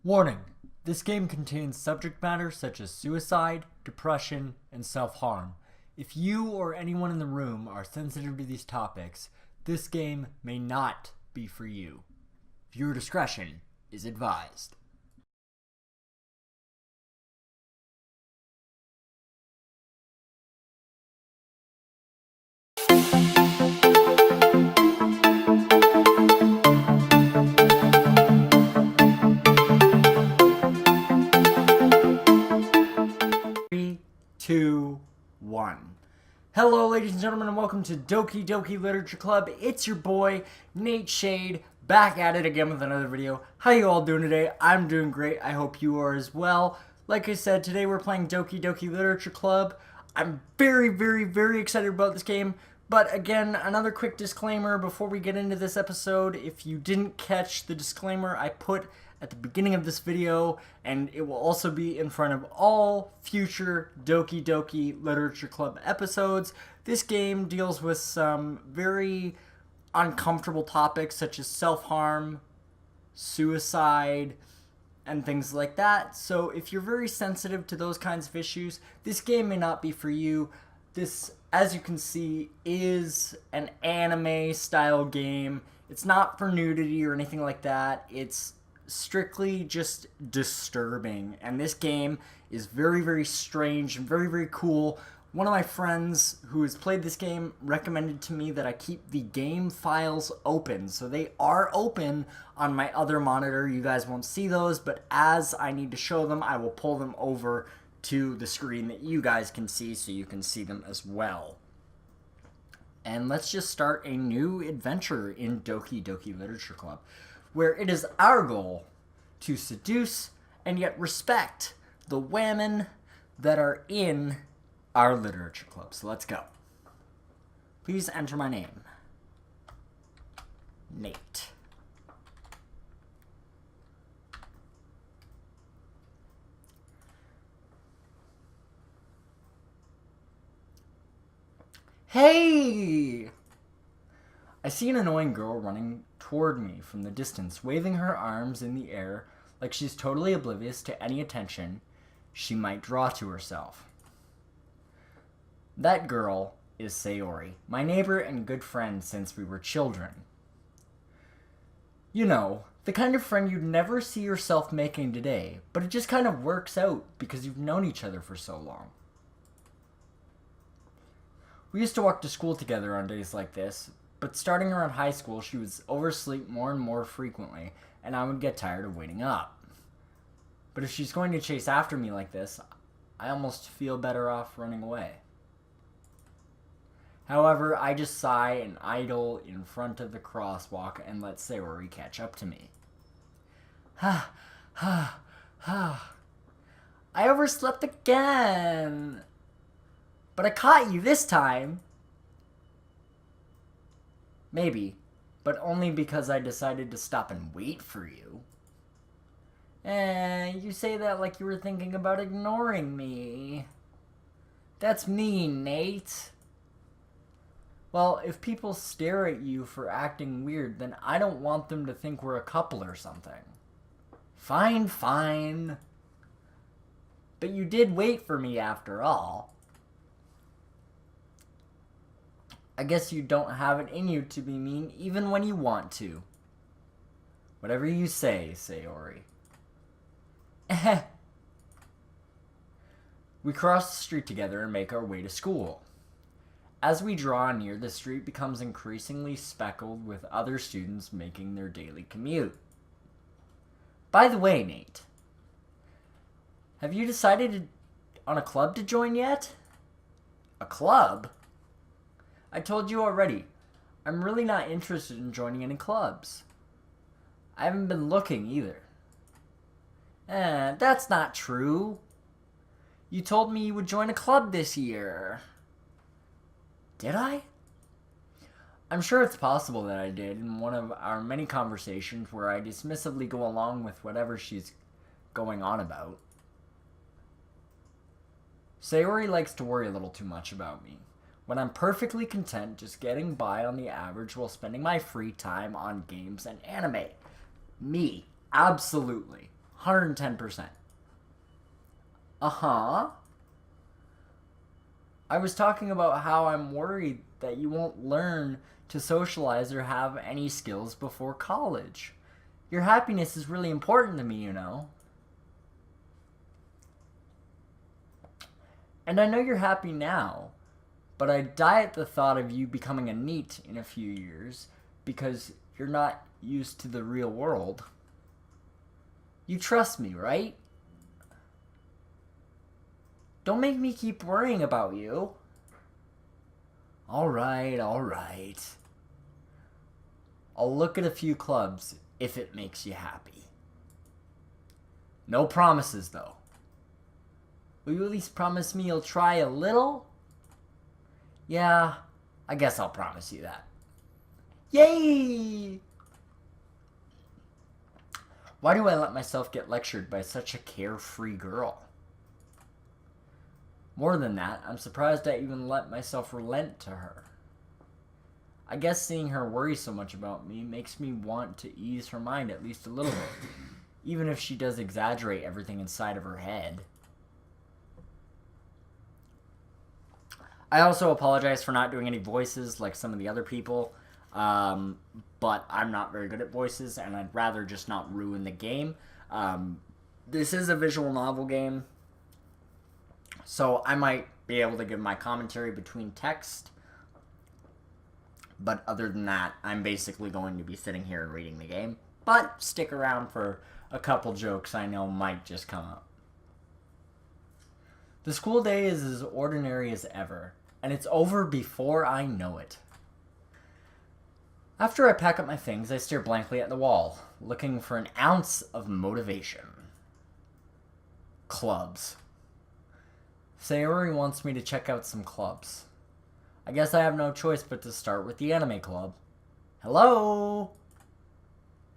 Warning: this game contains subject matter such as suicide, depression, and self-harm. If you or anyone in the room are sensitive to these topics, this game may not be for you. Viewer discretion is advised. Three, two, one. Hello, ladies and gentlemen, and welcome to Doki Doki Literature Club. It's your boy, Nate Shade, back at it again with another video. How you all doing today? I'm doing great. I hope you are as well. Like I said, today we're playing Doki Doki Literature Club. I'm very excited about this game. But again, another quick disclaimer before we get into this episode. If you didn't catch the disclaimer I put at the beginning of this video, and it will also be in front of all future Doki Doki Literature Club episodes, this game deals with some very uncomfortable topics such as self-harm, suicide, and things like that. So if you're very sensitive to those kinds of issues, this game may not be for you. This, as you can see, is an anime style game. It's not for nudity or anything like that. It's strictly just disturbing, and this game is very strange and very cool. One of my friends who has played this game recommended to me that I keep the game files open, so they are open on my other monitor. You guys won't see those, but as I need to show them, I will pull them over to the screen that you guys can see so you can see them as well. And let's just start a new adventure in Doki Doki Literature Club, where it is our goal to seduce and yet respect the women that are in our literature club. So let's go. Please enter my name. Nate. Hey! I see an annoying girl running toward me from the distance, waving her arms in the air like she's totally oblivious to any attention she might draw to herself. That girl is Sayori, my neighbor and good friend since we were children. You know, the kind of friend you'd never see yourself making today, but it just kind of works out because you've known each other for so long. We used to walk to school together on days like this, but starting around high school, she would oversleep more and more frequently, and I would get tired of waiting up. But if she's going to chase after me like this, I almost feel better off running away. However, I just sigh and idle in front of the crosswalk and let Sayori catch up to me. I overslept again! But I caught you this time! Maybe, but only because I decided to stop and wait for you. You say that like you were thinking about ignoring me. That's mean, Nate. Well, if people stare at you for acting weird, then I don't want them to think we're a couple or something. Fine. But you did wait for me after all. I guess you don't have it in you to be mean even when you want to. Whatever you say, Sayori. We cross the street together and make our way to school. As we draw near, the street becomes increasingly speckled with other students making their daily commute. By the way, Nate, have you decided on a club to join yet? A club? I told you already, I'm really not interested in joining any clubs. I haven't been looking either. That's not true. You told me you would join a club this year. Did I? I'm sure it's possible that I did in one of our many conversations where I dismissively go along with whatever she's going on about. Sayori likes to worry a little too much about me, when I'm perfectly content just getting by on the average while spending my free time on games and anime. Me, absolutely. 110%. Uh-huh. I was talking about how I'm worried that you won't learn to socialize or have any skills before college. Your happiness is really important to me, you know. And I know you're happy now, but I die at the thought of you becoming a NEET in a few years because you're not used to the real world. You trust me, right? Don't make me keep worrying about you. Alright, alright. I'll look at a few clubs if it makes you happy. No promises, though. Will you at least promise me you'll try a little? Yeah, I guess I'll promise you that. Yay! Why do I let myself get lectured by such a carefree girl? More than that, I'm surprised I even let myself relent to her. I guess seeing her worry so much about me makes me want to ease her mind at least a little bit, even if she does exaggerate everything inside of her head. I also apologize for not doing any voices like some of the other people, but I'm not very good at voices, and I'd rather just not ruin the game. This is a visual novel game, so I might be able to give my commentary between text, but other than that, I'm basically going to be sitting here and reading the game. But stick around for a couple jokes I know might just come up. The school day is as ordinary as ever, and it's over before I know it. After I pack up my things, I stare blankly at the wall, looking for an ounce of motivation. Clubs. Sayori wants me to check out some clubs. I guess I have no choice but to start with the anime club. Hello?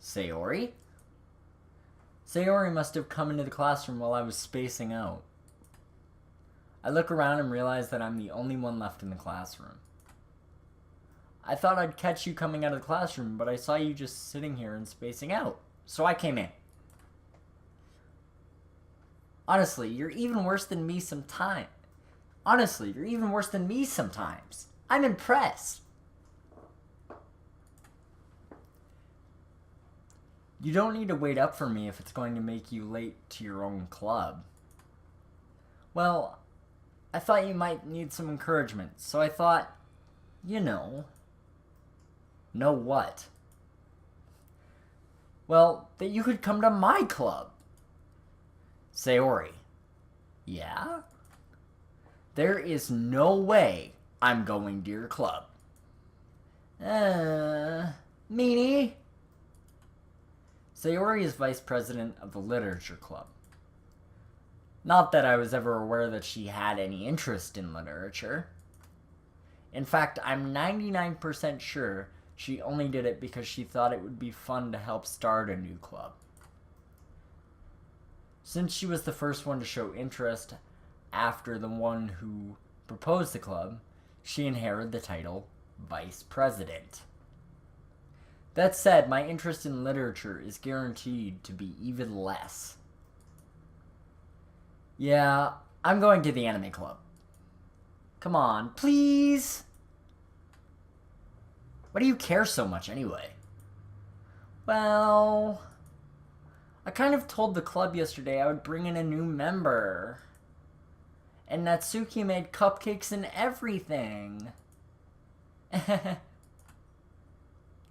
Sayori? Sayori must have come into the classroom while I was spacing out. I look around and realize that I'm the only one left in the classroom. I thought I'd catch you coming out of the classroom, but I saw you just sitting here and spacing out, so I came in. Honestly, you're even worse than me sometimes. I'm impressed. You don't need to wait up for me if it's going to make you late to your own club. Well, I thought you might need some encouragement, so I thought, you know. Know what? Well, that you could come to my club. Sayori. Yeah? There is no way I'm going to your club. Meanie? Sayori is vice president of the literature club. Not that I was ever aware that she had any interest in literature. In fact, I'm 99% sure she only did it because she thought it would be fun to help start a new club. Since she was the first one to show interest after the one who proposed the club, she inherited the title Vice President. That said, my interest in literature is guaranteed to be even less. Yeah, I'm going to the anime club. Come on, please? Why do you care so much anyway? Well, I kind of told the club yesterday I would bring in a new member. And Natsuki made cupcakes and everything.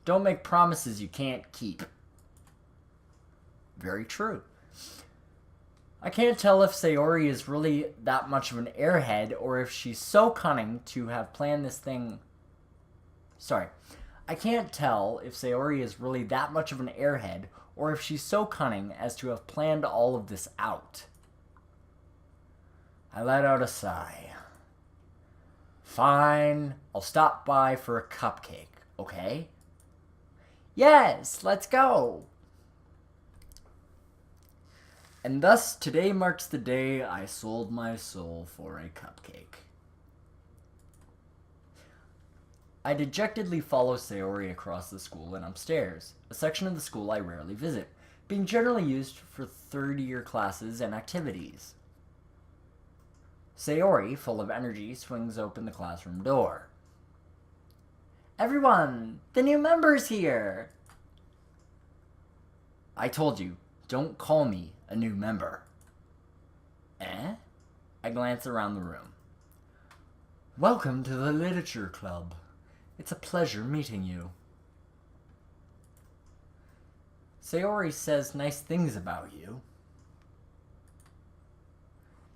Don't make promises you can't keep. Very true. I can't tell if Sayori is really that much of an airhead or if she's so cunning to have planned this thing. I can't tell if Sayori is really that much of an airhead or if she's so cunning as to have planned all of this out. I let out a sigh. Fine, I'll stop by for a cupcake, okay? Yes, let's go! And thus, today marks the day I sold my soul for a cupcake. I dejectedly follow Sayori across the school and upstairs, a section of the school I rarely visit, being generally used for third-year classes and activities. Sayori, full of energy, swings open the classroom door. Everyone, the new member's here! I told you, don't call me a new member. Eh? I glance around the room. Welcome to the Literature Club. It's a pleasure meeting you. Sayori says nice things about you.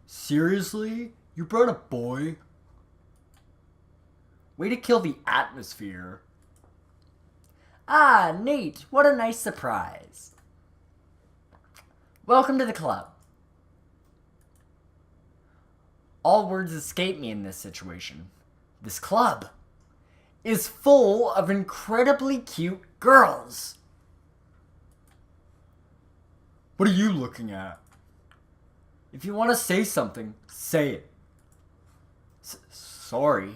Seriously? You brought a boy? Way to kill the atmosphere. Ah, Nate, what a nice surprise. Welcome to the club. All words escape me in this situation. This club is full of incredibly cute girls. What are you looking at? If you want to say something, say it. Sorry.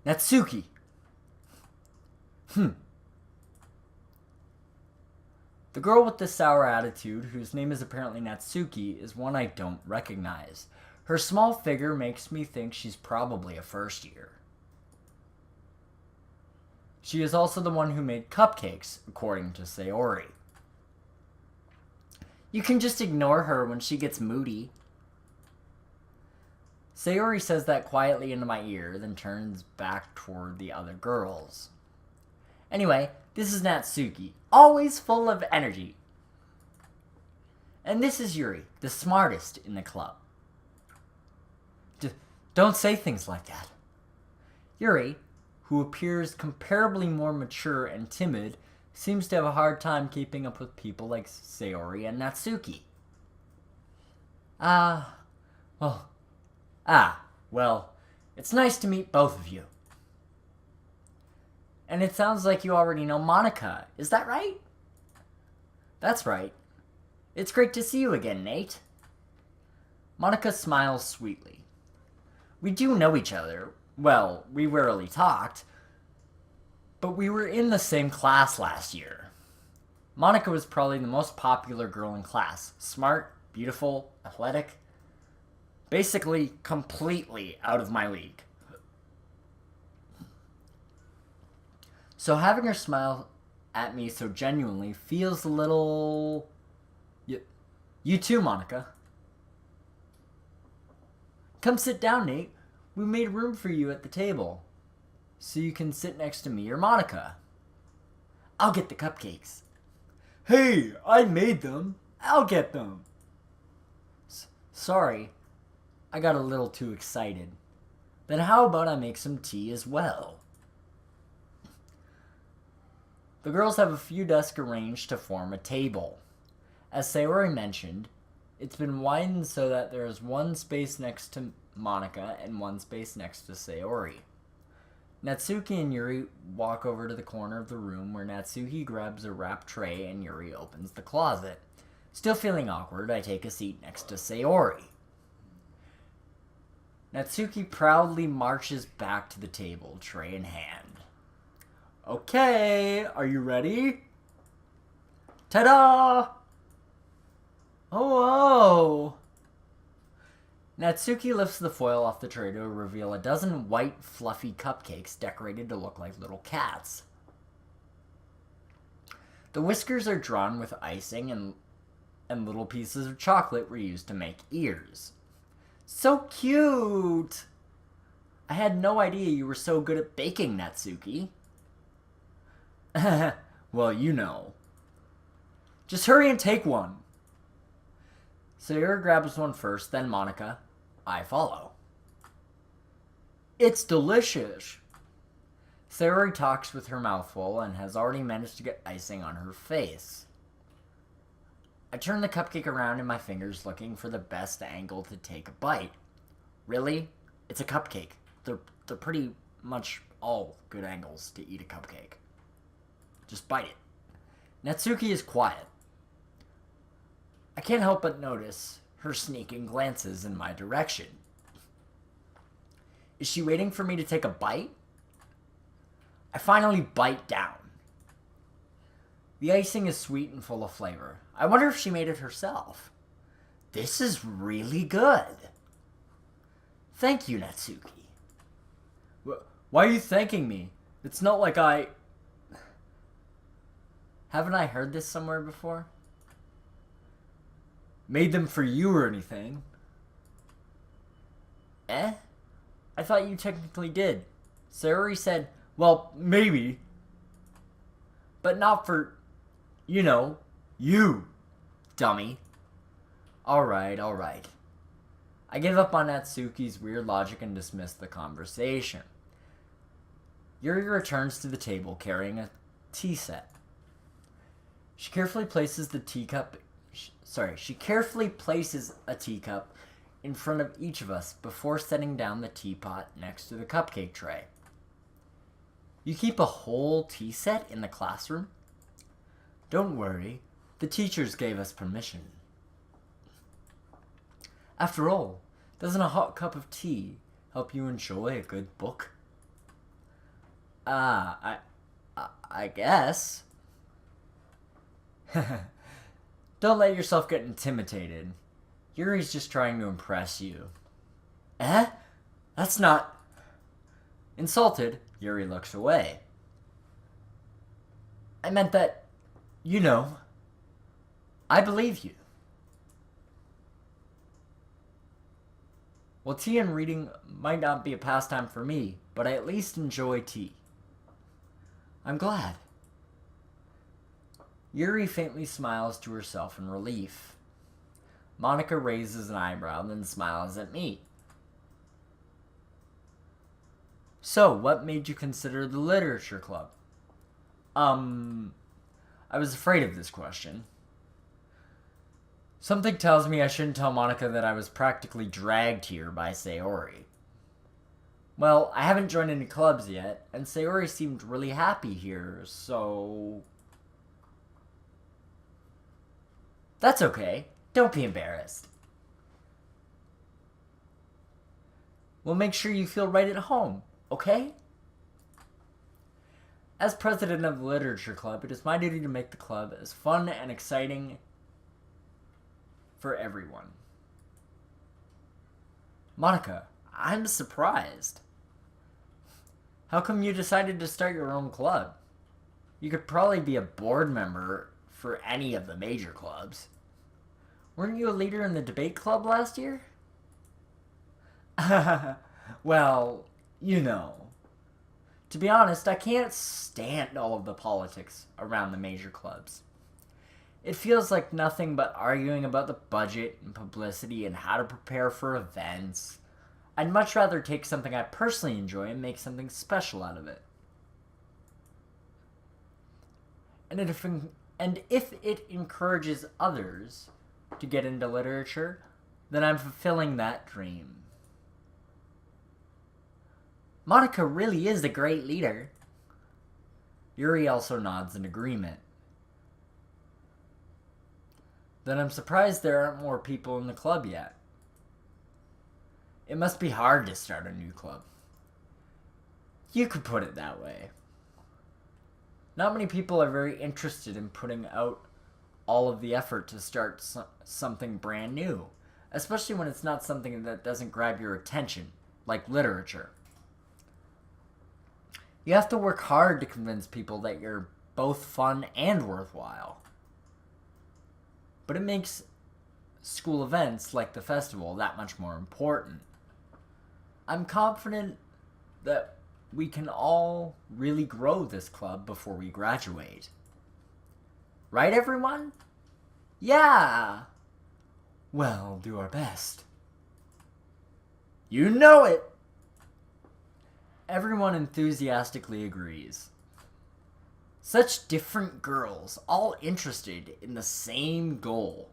Natsuki. The girl with the sour attitude, whose name is apparently Natsuki, is one I don't recognize. Her small figure makes me think she's probably a first year. She is also the one who made cupcakes, according to Sayori. You can just ignore her when she gets moody. Sayori says that quietly into my ear, then turns back toward the other girls. Anyway, this is Natsuki, always full of energy. And this is Yuri, the smartest in the club. Don't say things like that. Yuri, who appears comparably more mature and timid, seems to have a hard time keeping up with people like Sayori and Natsuki. Well, it's nice to meet both of you. And it sounds like you already know Monica, is that right? That's right. It's great to see you again, Nate. Monica smiles sweetly. We do know each other. Well, we rarely talked, but we were in the same class last year. Monica was probably the most popular girl in class. Smart, beautiful, athletic. Basically, completely out of my league. So having her smile at me so genuinely feels a little... You too, Monica. Come sit down, Nate. We made room for you at the table, so you can sit next to me or Monica. I'll get the cupcakes. Hey, I made them. I'll get them. Sorry, I got a little too excited. Then how about I make some tea as well? The girls have a few desks arranged to form a table. As Sayori mentioned, it's been widened so that there is one space next to Monica and one space next to Sayori. Natsuki and Yuri walk over to the corner of the room where Natsuki grabs a wrapped tray and Yuri opens the closet. Still feeling awkward, I take a seat next to Sayori. Natsuki proudly marches back to the table, tray in hand. Okay, are you ready? Ta-da! Oh, whoa! Natsuki lifts the foil off the tray to reveal a dozen white, fluffy cupcakes decorated to look like little cats. The whiskers are drawn with icing and little pieces of chocolate were used to make ears. So cute! I had no idea you were so good at baking, Natsuki. Well, you know. Just hurry and take one. Sayori grabs one first, then Monica. I follow. It's delicious. Sayori talks with her mouth full and has already managed to get icing on her face. I turn the cupcake around in my fingers looking for the best angle to take a bite. Really? It's a cupcake. They're pretty much all good angles to eat a cupcake. Just bite it. Natsuki is quiet. I can't help but notice her sneaking glances in my direction. Is she waiting for me to take a bite? I finally bite down. The icing is sweet and full of flavor. I wonder if she made it herself. This is really good. Thank you, Natsuki. Why are you thanking me? It's not like I... Haven't I heard this somewhere before? Made them for you or anything. Eh? I thought you technically did. Sayori said, well, maybe. But not for, you, dummy. Alright. I give up on Natsuki's weird logic and dismiss the conversation. Yuri returns to the table carrying a tea set. She carefully places a teacup in front of each of us before setting down the teapot next to the cupcake tray. You keep a whole tea set in the classroom? Don't worry, the teachers gave us permission. After all, doesn't a hot cup of tea help you enjoy a good book? I guess. Don't let yourself get intimidated. Yuri's just trying to impress you. Eh? That's not... Insulted, Yuri looks away. I meant that, I believe you. Well, tea and reading might not be a pastime for me, but I at least enjoy tea. I'm glad. Yuri faintly smiles to herself in relief. Monica raises an eyebrow, then smiles at me. So, what made you consider the literature club? I was afraid of this question. Something tells me I shouldn't tell Monica that I was practically dragged here by Sayori. Well, I haven't joined any clubs yet, and Sayori seemed really happy here, so... That's okay. Don't be embarrassed. We'll make sure you feel right at home, okay? As president of the Literature Club, it is my duty to make the club as fun and exciting for everyone. Monica, I'm surprised. How come you decided to start your own club? You could probably be a board member for any of the major clubs. Weren't you a leader in the debate club last year? Well, To be honest, I can't stand all of the politics around the major clubs. It feels like nothing but arguing about the budget and publicity and how to prepare for events. I'd much rather take something I personally enjoy and make something special out of it. And if it encourages others to get into literature, then I'm fulfilling that dream. Monica really is a great leader. Yuri also nods in agreement. Then I'm surprised there aren't more people in the club yet. It must be hard to start a new club. You could put it that way. Not many people are very interested in putting out all of the effort to start something brand new, especially when it's not something that doesn't grab your attention, like literature. You have to work hard to convince people that you're both fun and worthwhile. But it makes school events like the festival that much more important. I'm confident that we can all really grow this club before we graduate. Right, everyone? Yeah! Well, do our best. You know it! Everyone enthusiastically agrees. Such different girls, all interested in the same goal.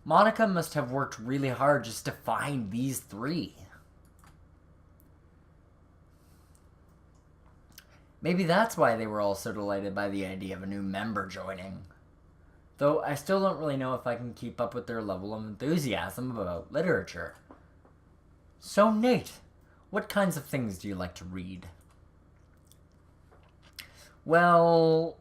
Monica must have worked really hard just to find these three. Maybe that's why they were all so delighted by the idea of a new member joining. Though I still don't really know if I can keep up with their level of enthusiasm about literature. So, Nate, what kinds of things do you like to read? Well,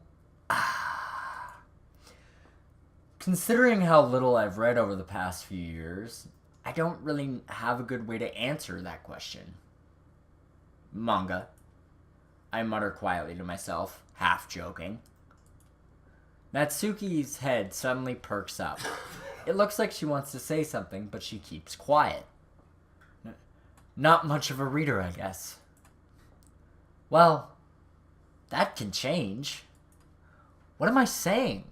Considering how little I've read over the past few years, I don't really have a good way to answer that question. Manga, I mutter quietly to myself, half joking. Natsuki's head suddenly perks up. It looks like she wants to say something, but she keeps quiet. Not much of a reader, I guess. Well, that can change. What am I saying?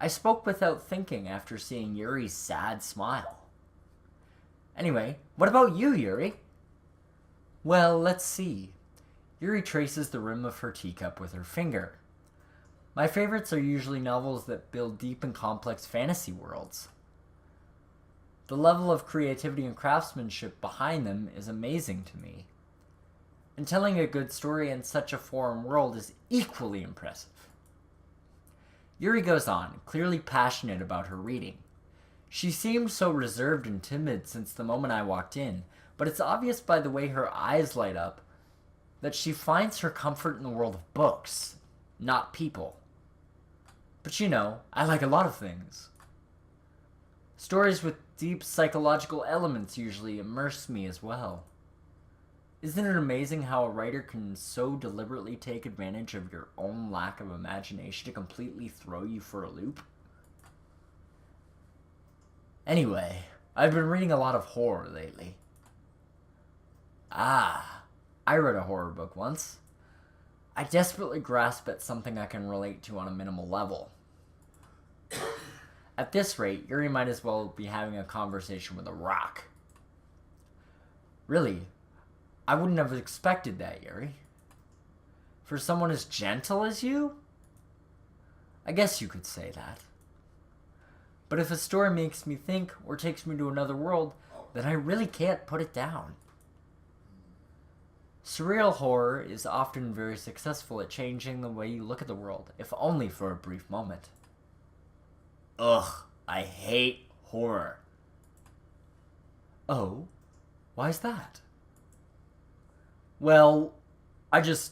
I spoke without thinking after seeing Yuri's sad smile. Anyway, what about you, Yuri? Well, let's see. Yuri traces the rim of her teacup with her finger. My favorites are usually novels that build deep and complex fantasy worlds. The level of creativity and craftsmanship behind them is amazing to me. And telling a good story in such a foreign world is equally impressive. Yuri goes on, clearly passionate about her reading. She seemed so reserved and timid since the moment I walked in, but it's obvious by the way her eyes light up that she finds her comfort in the world of books, not people. But you know, I like a lot of things. Stories with deep psychological elements usually immerse me as well. Isn't it amazing how a writer can so deliberately take advantage of your own lack of imagination to completely throw you for a loop? Anyway, I've been reading a lot of horror lately. I read a horror book once. I desperately grasp at something I can relate to on a minimal level. At this rate, Yuri might as well be having a conversation with a rock. Really, I wouldn't have expected that, Yuri. For someone as gentle as you? I guess you could say that. But if a story makes me think or takes me to another world, then I really can't put it down. Surreal horror is often very successful at changing the way you look at the world, if only for a brief moment. Ugh, I hate horror. Oh, why is that? Well, Natsuki's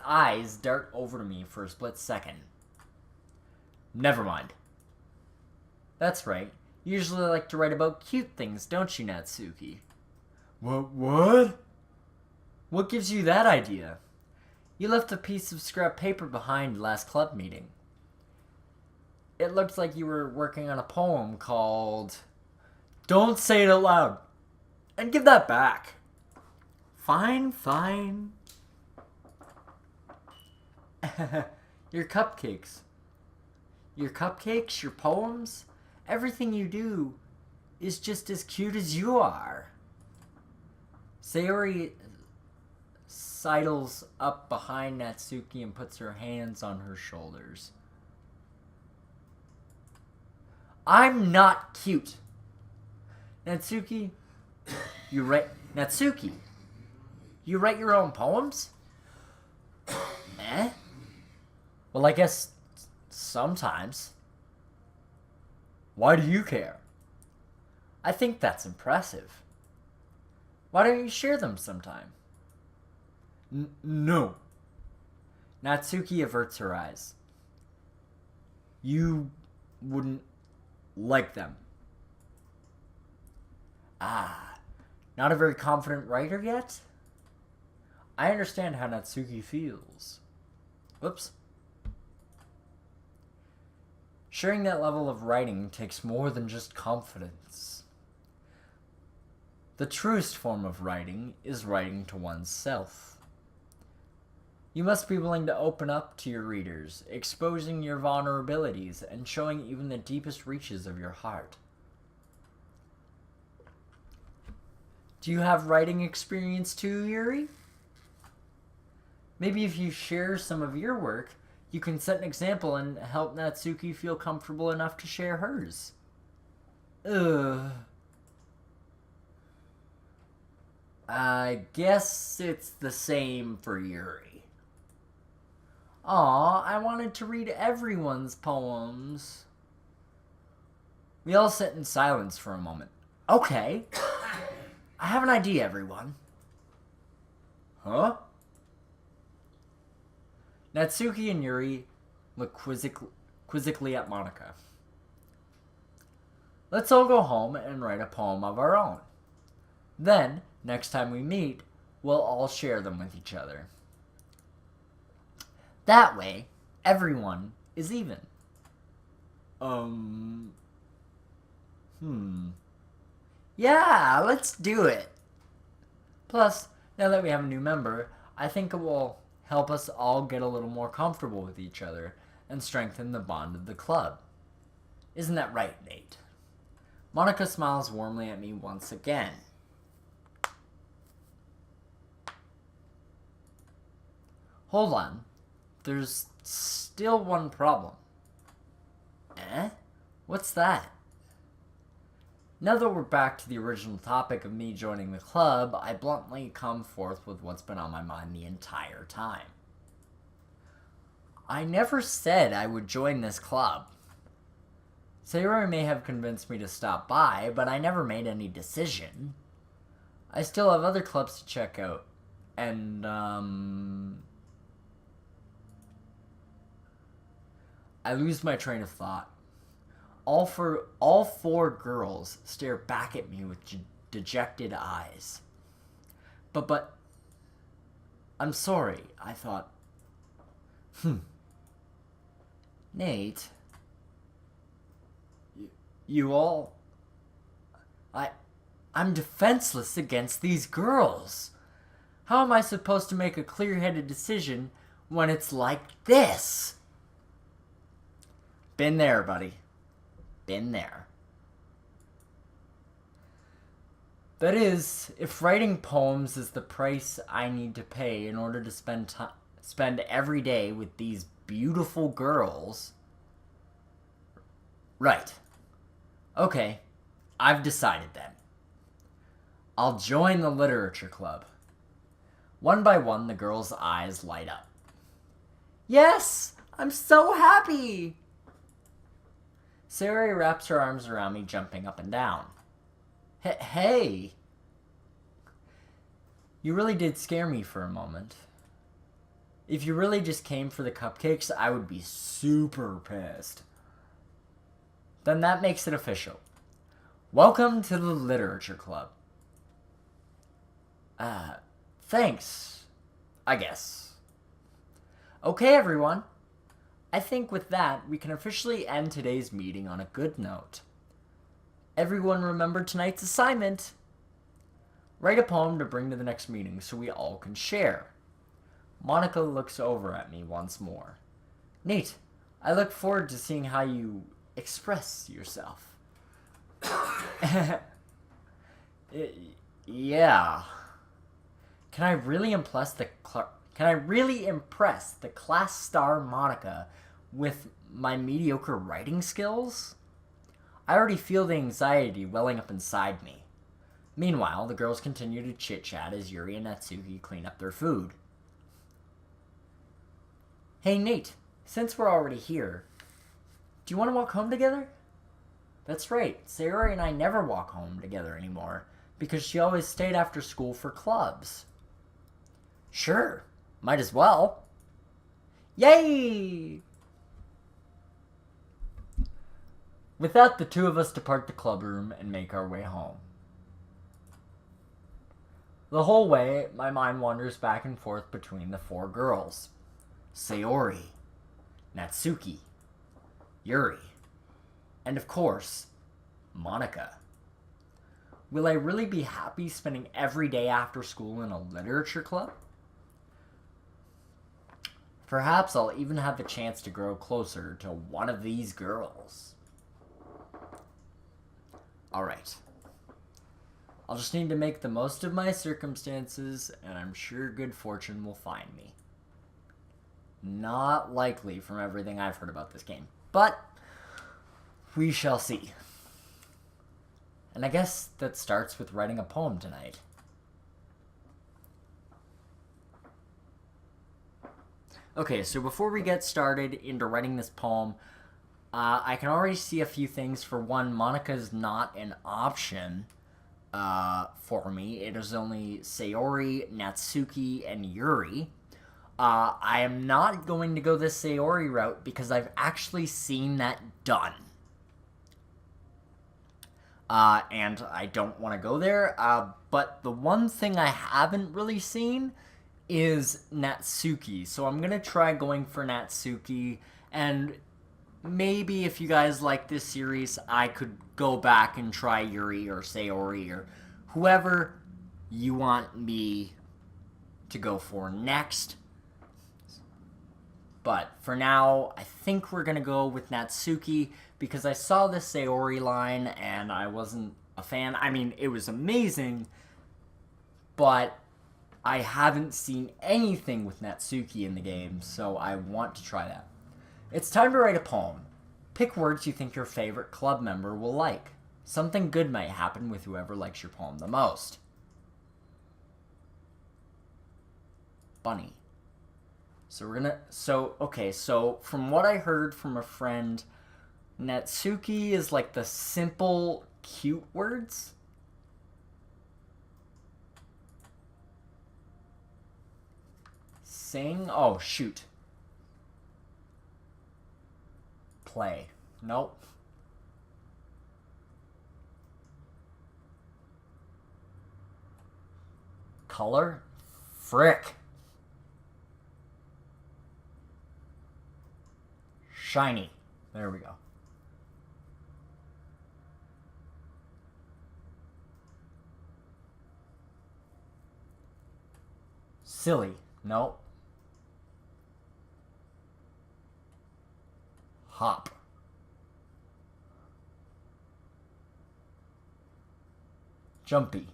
eyes dart over to me for a split second. Never mind. That's right. You usually like to write about cute things, don't you, Natsuki? What? What gives you that idea? You left a piece of scrap paper behind last club meeting. It looked like you were working on a poem called... Don't say it out loud. And give that back. Fine. Your cupcakes. Your poems, everything you do is just as cute as you are. Sayori sidles up behind Natsuki and puts her hands on her shoulders. I'm not cute. Natsuki, you write your own poems? Well, I guess sometimes. Why do you care? I think that's impressive. Why don't you share them sometime? No. Natsuki averts her eyes. You wouldn't like them. Not a very confident writer yet? I understand how Natsuki feels. Whoops. Sharing that level of writing takes more than just confidence. The truest form of writing is writing to oneself. You must be willing to open up to your readers, exposing your vulnerabilities and showing even the deepest reaches of your heart. Do you have writing experience too, Yuri? Maybe if you share some of your work, you can set an example and help Natsuki feel comfortable enough to share hers. I guess it's the same for Yuri. Aw, I wanted to read everyone's poems. We all sit in silence for a moment. Okay. I have an idea, everyone. Huh? Natsuki and Yuri look quizzically at Monika. Let's all go home and write a poem of our own. Then, next time we meet, we'll all share them with each other. That way, everyone is even. Yeah, let's do it. Plus, now that we have a new member, I think it will help us all get a little more comfortable with each other and strengthen the bond of the club. Isn't that right, Nate? Monika smiles warmly at me once again. Hold on. There's still one problem. What's that? Now that we're back to the original topic of me joining the club, I bluntly come forth with what's been on my mind the entire time. I never said I would join this club. Sayori may have convinced me to stop by, but I never made any decision. I still have other clubs to check out, and, I lose my train of thought. All four girls stare back at me with dejected eyes. But, I'm sorry, I thought. Nate, you all... I'm defenseless against these girls. How am I supposed to make a clear-headed decision when it's like this? Been there, buddy. Been there. That is, if writing poems is the price I need to pay in order to spend every day with these beautiful girls... Right. Okay, I've decided then. I'll join the literature club. One by one, the girls' eyes light up. Yes! I'm so happy! Sayori wraps her arms around me, jumping up and down. Hey! You really did scare me for a moment. If you really just came for the cupcakes, I would be super pissed. Then that makes it official. Welcome to the literature club. Thanks, I guess. Okay, everyone. I think with that, we can officially end today's meeting on a good note. Everyone remember tonight's assignment. Write a poem to bring to the next meeting so we all can share. Monika looks over at me once more. Nate, I look forward to seeing how you express yourself. Yeah. Can I really impress the class star Monika with my mediocre writing skills? I already feel the anxiety welling up inside me. Meanwhile, the girls continue to chit-chat as Yuri and Natsuki clean up their food. Hey Nate, since we're already here, do you want to walk home together? That's right, Sayori and I never walk home together anymore, because she always stayed after school for clubs. Sure, might as well. Yay! With that, the two of us depart the club room and make our way home. The whole way, my mind wanders back and forth between the four girls. Sayori, Natsuki, Yuri, and of course, Monika. Will I really be happy spending every day after school in a literature club? Perhaps I'll even have the chance to grow closer to one of these girls. Alright. I'll just need to make the most of my circumstances, and I'm sure good fortune will find me. Not likely from everything I've heard about this game, but we shall see. And I guess that starts with writing a poem tonight. Okay, so before we get started into writing this poem, I can already see a few things. For one, Monika's not an option for me. It is only Sayori, Natsuki, and Yuri. I am not going to go the Sayori route because I've actually seen that done. And I don't want to go there. But the one thing I haven't really seen is Natsuki. So I'm going to try going for Natsuki. And maybe if you guys like this series, I could go back and try Yuri or Sayori or whoever you want me to go for next. But for now, I think we're going to go with Natsuki because I saw the Sayori line and I wasn't a fan. I mean, it was amazing, but I haven't seen anything with Natsuki in the game, so I want to try that. It's time to write a poem. Pick words you think your favorite club member will like. Something good might happen with whoever likes your poem the most. Bunny. So we're gonna, so from what I heard from a friend, Natsuki is like the simple, cute words. Sing, oh shoot. Play, nope. Color, frick. Shiny. There we go. Silly. Nope. Hop. Jumpy.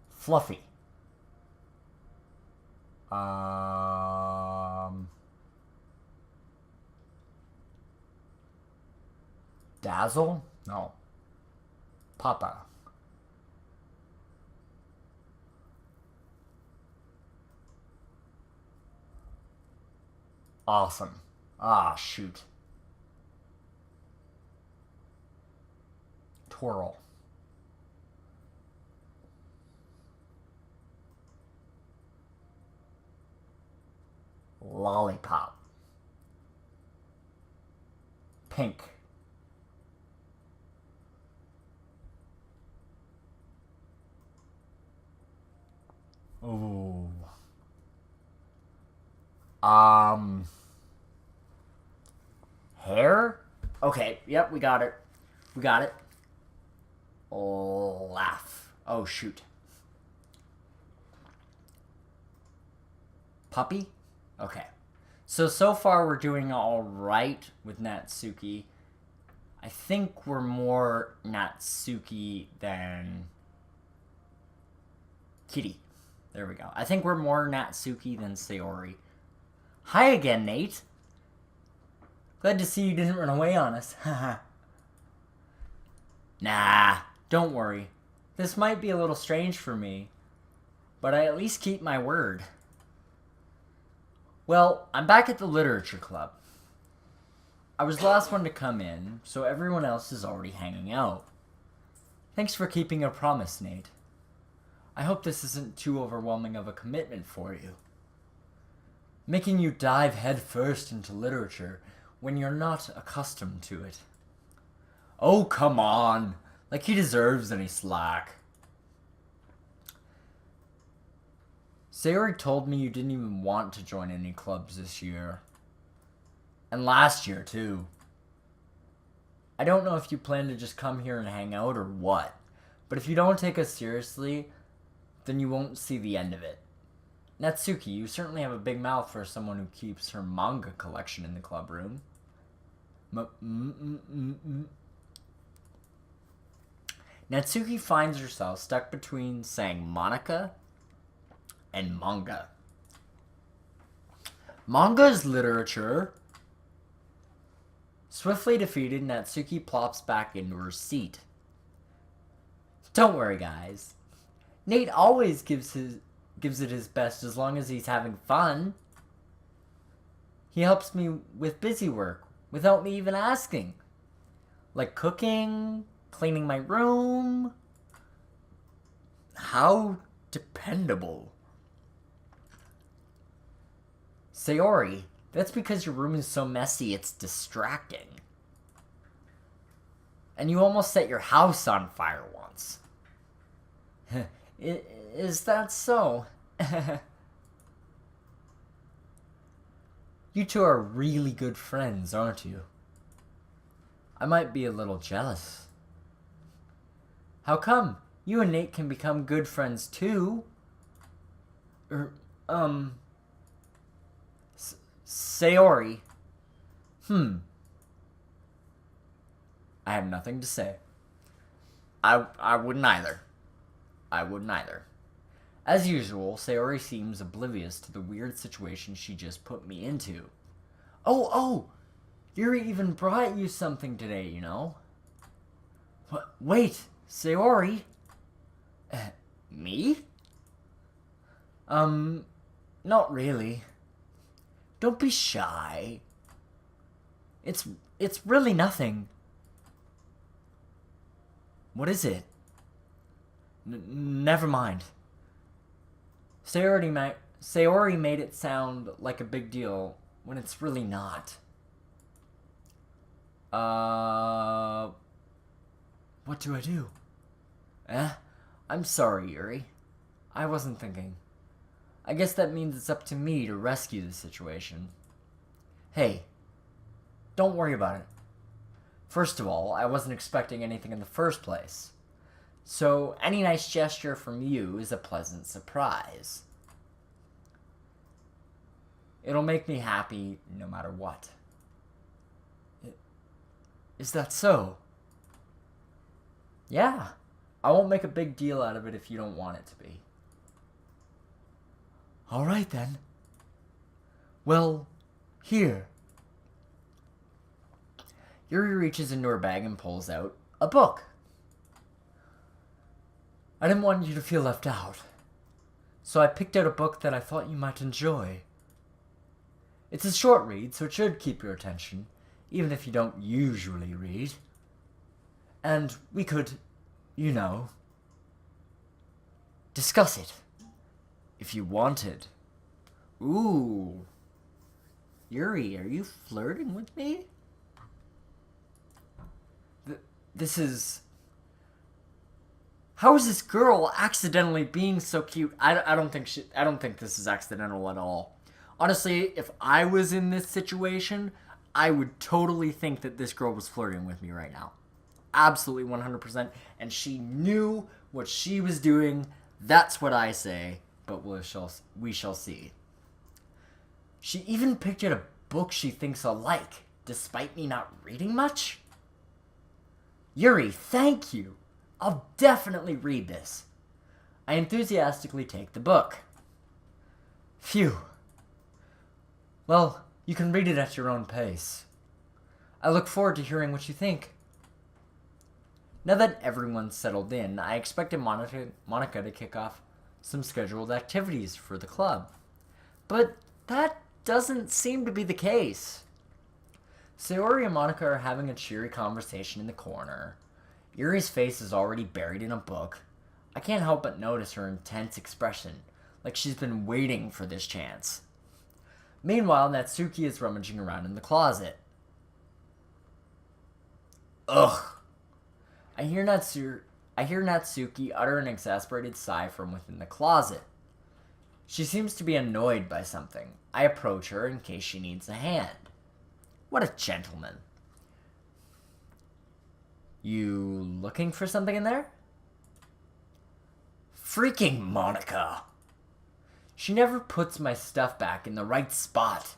Fluffy. Dazzle? No. Papa. Awesome. Ah, shoot. Twirl. Lollipop. Pink. Ooh. Hair? Okay, yep, we got it. We got it. Laugh. Oh, shoot. Puppy? Okay. So far we're doing all right with Natsuki. I think we're more Natsuki than Kitty. There we go. I think we're more Natsuki than Sayori. Hi again, Nate. Glad to see you didn't run away on us. Haha. Nah, don't worry. This might be a little strange for me, but I at least keep my word. Well, I'm back at the literature club. I was the last one to come in, so everyone else is already hanging out. Thanks for keeping a promise, Nate. I hope this isn't too overwhelming of a commitment for you. Making you dive headfirst into literature when you're not accustomed to it. Oh, come on. Like he deserves any slack. Sayori told me you didn't even want to join any clubs this year. And last year, too. I don't know if you plan to just come here and hang out or what, but if you don't take us seriously, then you won't see the end of it. Natsuki, you certainly have a big mouth for someone who keeps her manga collection in the club room. Natsuki finds herself stuck between saying Monica and manga. Manga is literature. Swiftly defeated, Natsuki plops back into her seat. Don't worry, guys. Nate always gives it his best as long as he's having fun. He helps me with busy work without me even asking. Like cooking, cleaning my room. How Dependable. Sayori, that's because your room is so messy it's distracting. And you almost set your house on fire once. Is that so? You two are really good friends, aren't you? I might be a little jealous. How come? You and Nate can become good friends too. Sayori. I have nothing to say. I wouldn't either. I wouldn't either. As usual, Sayori seems oblivious to the weird situation she just put me into. Oh! Yuri even brought you something today, you know? Wait, Sayori? Me? Not really. Don't be shy. It's really nothing. What is it? Never mind. Sayori made it sound like a big deal when it's really not. What do I do? I'm sorry, Yuri. I wasn't thinking. I guess that means it's up to me to rescue the situation. Hey, don't worry about it. First of all, I wasn't expecting anything in the first place. So, any nice gesture from you is a pleasant surprise. It'll make me happy no matter what. Is that so? Yeah. I won't make a big deal out of it if you don't want it to be. Alright then. Well, here. Yuri reaches into her bag and pulls out a book. I didn't want you to feel left out, so I picked out a book that I thought you might enjoy. It's a short read, so it should keep your attention, even if you don't usually read. And we could, you know, discuss it, if you wanted. Ooh. Yuri, are you flirting with me? This is... How is this girl accidentally being so cute? I don't think this is accidental at all. Honestly, if I was in this situation, I would totally think that this girl was flirting with me right now. Absolutely 100%. And she knew what she was doing. That's what I say. But we shall see. She even picked out a book she thinks I'll like, despite me not reading much? Yuri, thank you. I'll definitely read this. I enthusiastically take the book. Phew. Well, you can read it at your own pace. I look forward to hearing what you think. Now that everyone's settled in, I expected Monica to kick off some scheduled activities for the club. But that doesn't seem to be the case. Sayori and Monica are having a cheery conversation in the corner. Yuri's face is already buried in a book. I can't help but notice her intense expression, like she's been waiting for this chance. Meanwhile, Natsuki is rummaging around in the closet. Ugh. I hear Natsuki utter an exasperated sigh from within the closet. She seems to be annoyed by something. I approach her in case she needs a hand. What a gentleman. You looking for something in there? Freaking Monica. She never puts my stuff back in the right spot.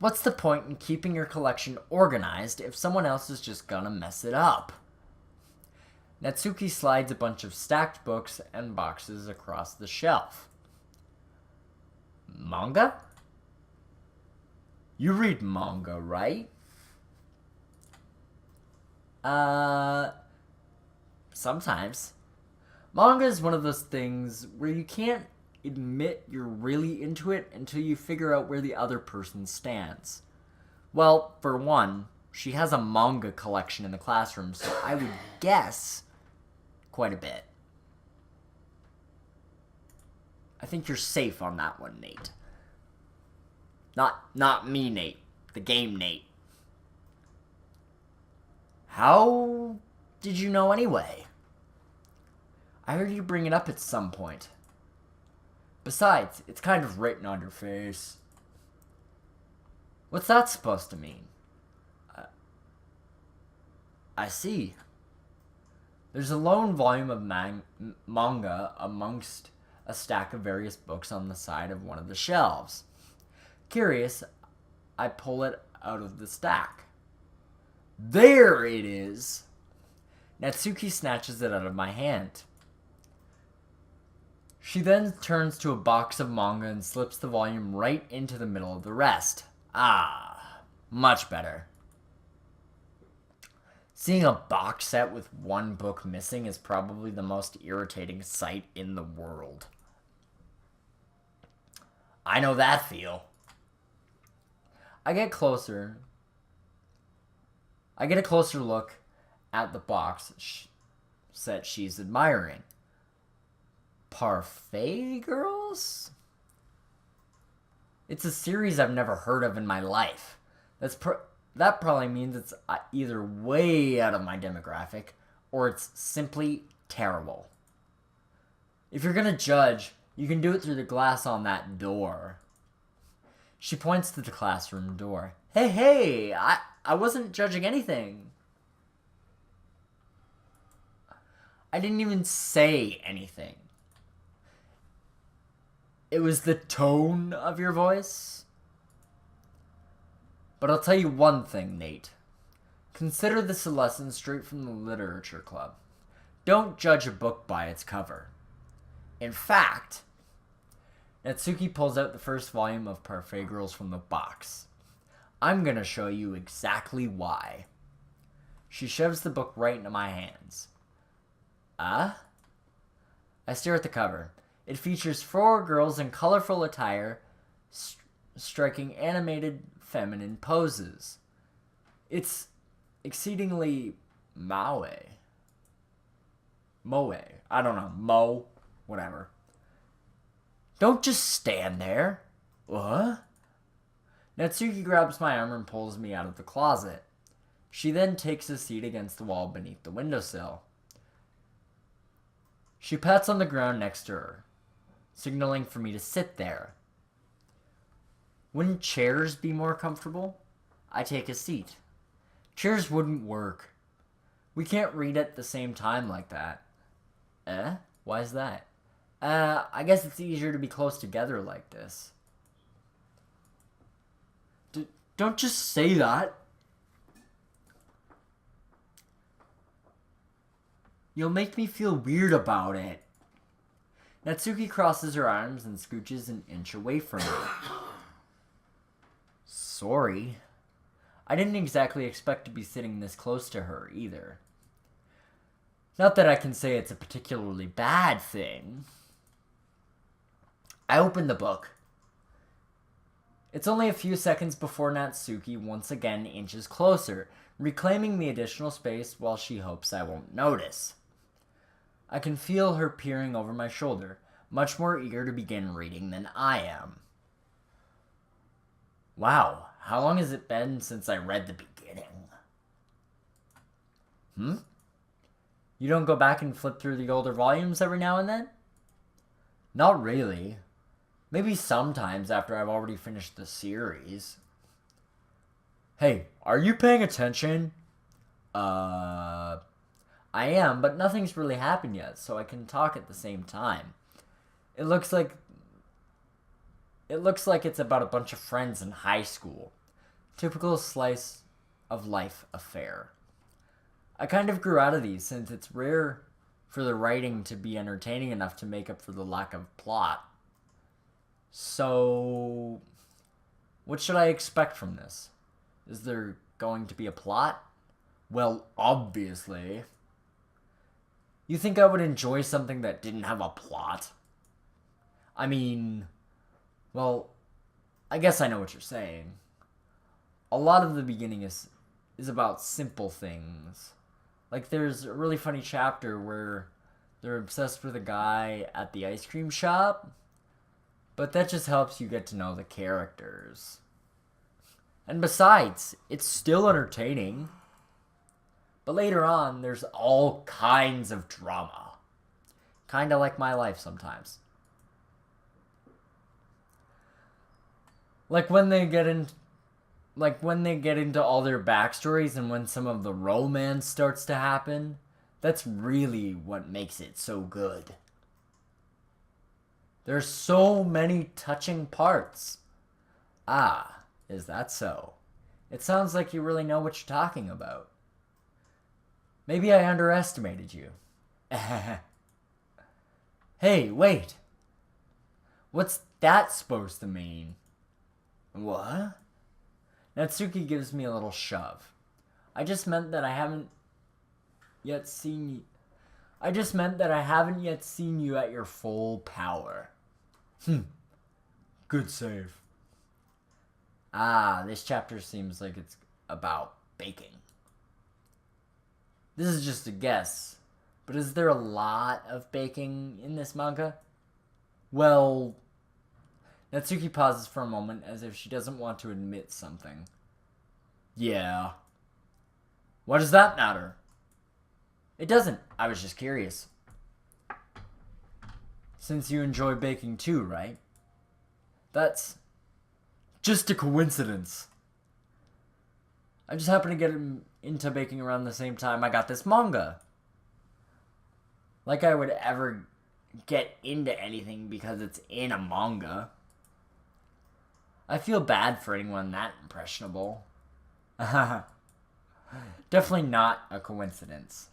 What's the point in keeping your collection organized if someone else is just gonna mess it up? Natsuki slides a bunch of stacked books and boxes across the shelf. Manga? You read manga, right? Sometimes. Manga is one of those things where you can't admit you're really into it until you figure out where the other person stands. Well, for one, she has a manga collection in the classroom, so I would guess quite a bit. I think you're safe on that one, Nate. Not me, Nate. The game, Nate. How did you know anyway? I heard you bring it up at some point. Besides, it's kind of written on your face. What's that supposed to mean? I see. There's a lone volume of manga amongst a stack of various books on the side of one of the shelves. Curious, I pull it out of the stack. There it is! Natsuki snatches it out of my hand. She then turns to a box of manga and slips the volume right into the middle of the rest. Ah, much better. Seeing a box set with one book missing is probably the most irritating sight in the world. I know that feel. I get a closer look at the box set she's admiring. Parfait Girls? It's a series I've never heard of in my life. That probably means it's either way out of my demographic or it's simply terrible. If you're gonna judge, you can do it through the glass on that door. She points to the classroom door. Hey, I wasn't judging anything. I didn't even say anything. It was the tone of your voice. But I'll tell you one thing, Nate. Consider this a lesson straight from the literature club. Don't judge a book by its cover. In fact, Natsuki pulls out the first volume of Parfait Girls from the box. I'm gonna show you exactly why. She shoves the book right into my hands. I stare at the cover. It features 4 girls in colorful attire, striking animated feminine poses. It's exceedingly moe. I don't know. Mo. Whatever. Don't just stand there. What? Natsuki grabs my arm and pulls me out of the closet. She then takes a seat against the wall beneath the windowsill. She pats on the ground next to her, signaling for me to sit there. Wouldn't chairs be more comfortable? I take a seat. Chairs wouldn't work. We can't read at the same time like that. Why is that? I guess it's easier to be close together like this. Don't just say that. You'll make me feel weird about it. Natsuki crosses her arms and scooches an inch away from me. Sorry. I didn't exactly expect to be sitting this close to her, either. Not that I can say it's a particularly bad thing. I open the book. It's only a few seconds before Natsuki once again inches closer, reclaiming the additional space while she hopes I won't notice. I can feel her peering over my shoulder, much more eager to begin reading than I am. Wow, how long has it been since I read the beginning? You don't go back and flip through the older volumes every now and then? Not really. Maybe sometimes after I've already finished the series. Hey, are you paying attention? I am, but nothing's really happened yet, so I can talk at the same time. It looks like it's about a bunch of friends in high school. Typical slice of life affair. I kind of grew out of these since it's rare for the writing to be entertaining enough to make up for the lack of plot. So, what should I expect from this? Is there going to be a plot? Well, obviously. You think I would enjoy something that didn't have a plot? I mean, well, I guess I know what you're saying. A lot of the beginning is about simple things. Like there's a really funny chapter where they're obsessed with a guy at the ice cream shop. But that just helps you get to know the characters. And besides, it's still entertaining. But later on, there's all kinds of drama. Kinda like my life sometimes. Like when they get into all their backstories and when some of the romance starts to happen, that's really what makes it so good. There's so many touching parts. Ah, is that so? It sounds like you really know what you're talking about. Maybe I underestimated you. Hey, wait. What's that supposed to mean? What? Natsuki gives me a little shove. I just meant that I haven't yet seen you at your full power. Good save. Ah, this chapter seems like it's about baking. This is just a guess, but is there a lot of baking in this manga? Well, Natsuki pauses for a moment as if she doesn't want to admit something. Yeah. What does that matter? It doesn't. I was just curious. Since you enjoy baking too, right? That's just a coincidence. I just happened to get into baking around the same time I got this manga. Like I would ever get into anything because it's in a manga. I feel bad for anyone that impressionable. Definitely not a coincidence.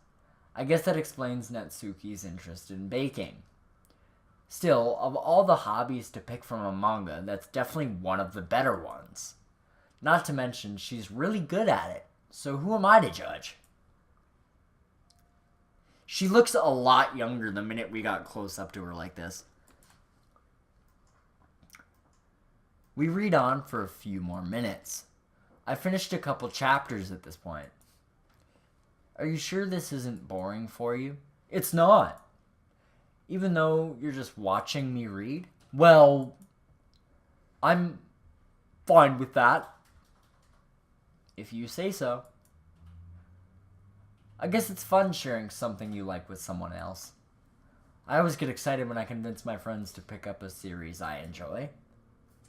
I guess that explains Natsuki's interest in baking. Still, of all the hobbies to pick from a manga, that's definitely one of the better ones. Not to mention, she's really good at it, so who am I to judge? She looks a lot younger the minute we got close up to her like this. We read on for a few more minutes. I finished a couple chapters at this point. Are you sure this isn't boring for you? It's not. Even though you're just watching me read? Well, I'm fine with that. If you say so. I guess it's fun sharing something you like with someone else. I always get excited when I convince my friends to pick up a series I enjoy.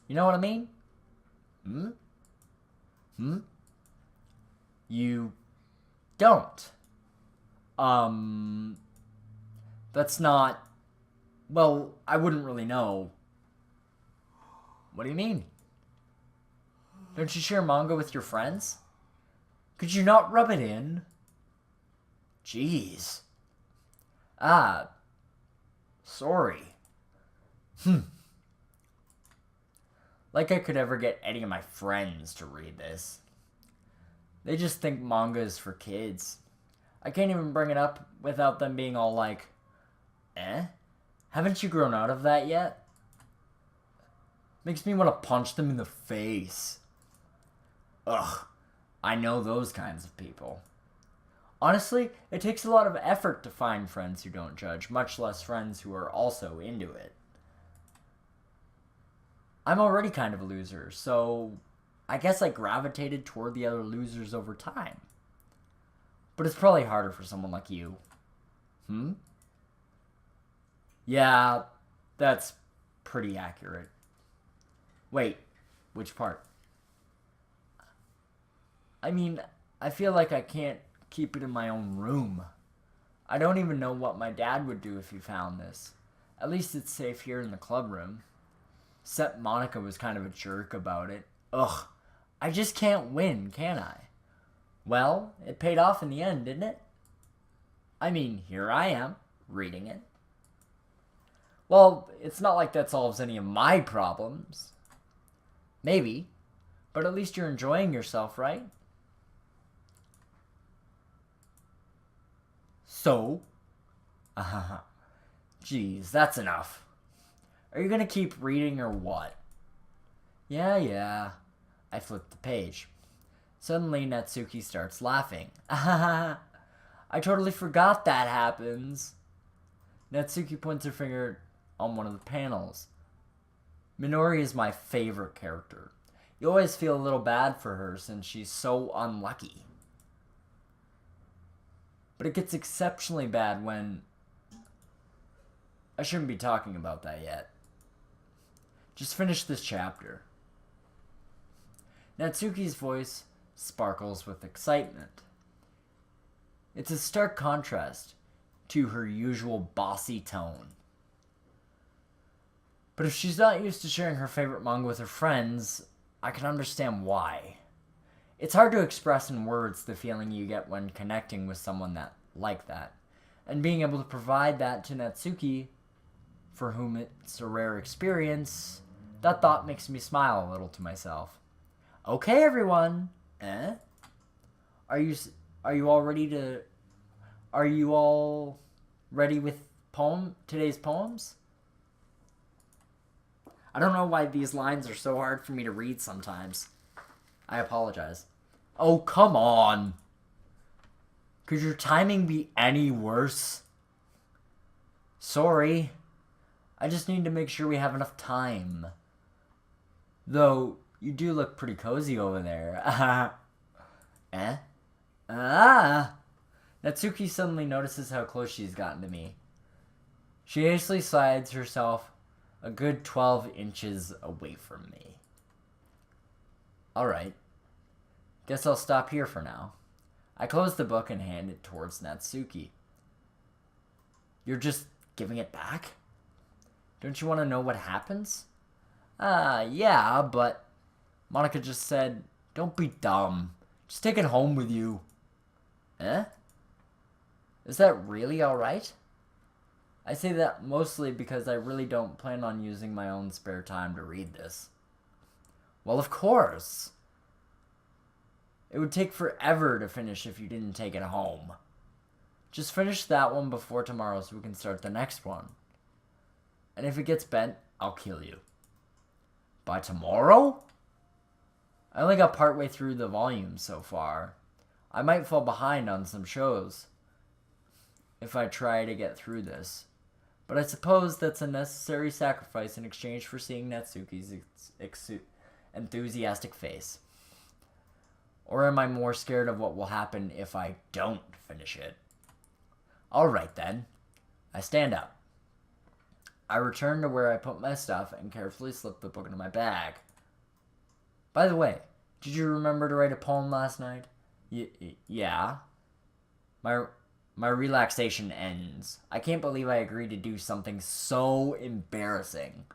You know what I mean? You don't. That's not... Well, I wouldn't really know. What do you mean? Don't you share manga with your friends? Could you not rub it in? Jeez. Sorry. Like I could ever get any of my friends to read this. They just think manga is for kids. I can't even bring it up without them being all like, haven't you grown out of that yet? Makes me want to punch them in the face. Ugh, I know those kinds of people. Honestly, it takes a lot of effort to find friends who don't judge, much less friends who are also into it. I'm already kind of a loser, so I guess I gravitated toward the other losers over time. But it's probably harder for someone like you. Yeah, that's pretty accurate. Wait, which part? I mean, I feel like I can't keep it in my own room. I don't even know what my dad would do if he found this. At least it's safe here in the club room. Except Monica was kind of a jerk about it. Ugh, I just can't win, can I? Well, it paid off in the end, didn't it? I mean, here I am, reading it. Well, it's not like that solves any of my problems. Maybe, but at least you're enjoying yourself, right? So? Geez, that's enough. Are you gonna keep reading or what? Yeah. I flipped the page. Suddenly, Natsuki starts laughing. I totally forgot that happens. Natsuki points her finger on one of the panels. Minori is my favorite character. You always feel a little bad for her since she's so unlucky. But it gets exceptionally bad when... I shouldn't be talking about that yet. Just finish this chapter. Natsuki's voice sparkles with excitement. It's a stark contrast to her usual bossy tone. But if she's not used to sharing her favorite manga with her friends, I can understand why. It's hard to express in words the feeling you get when connecting with someone like that. And being able to provide that to Natsuki, for whom it's a rare experience, that thought makes me smile a little to myself. Okay, everyone. Are you all ready with today's poems? I don't know why these lines are so hard for me to read sometimes. I apologize. Oh, come on. Could your timing be any worse? Sorry. I just need to make sure we have enough time. Though, you do look pretty cozy over there. Natsuki suddenly notices how close she's gotten to me. She hastily slides herself a good 12 inches away from me. Alright. Guess I'll stop here for now. I close the book and hand it towards Natsuki. You're just giving it back? Don't you want to know what happens? Yeah, but... Monica just said, don't be dumb. Just take it home with you. Is that really alright? I say that mostly because I really don't plan on using my own spare time to read this. Well, of course. It would take forever to finish if you didn't take it home. Just finish that one before tomorrow so we can start the next one. And if it gets bent, I'll kill you. By tomorrow? I only got partway through the volume so far. I might fall behind on some shows if I try to get through this. But I suppose that's a necessary sacrifice in exchange for seeing Natsuki's enthusiastic face. Or am I more scared of what will happen if I don't finish it? Alright then. I stand up. I return to where I put my stuff and carefully slip the book into my bag. By the way, did you remember to write a poem last night? Yeah. My relaxation ends. I can't believe I agreed to do something so embarrassing.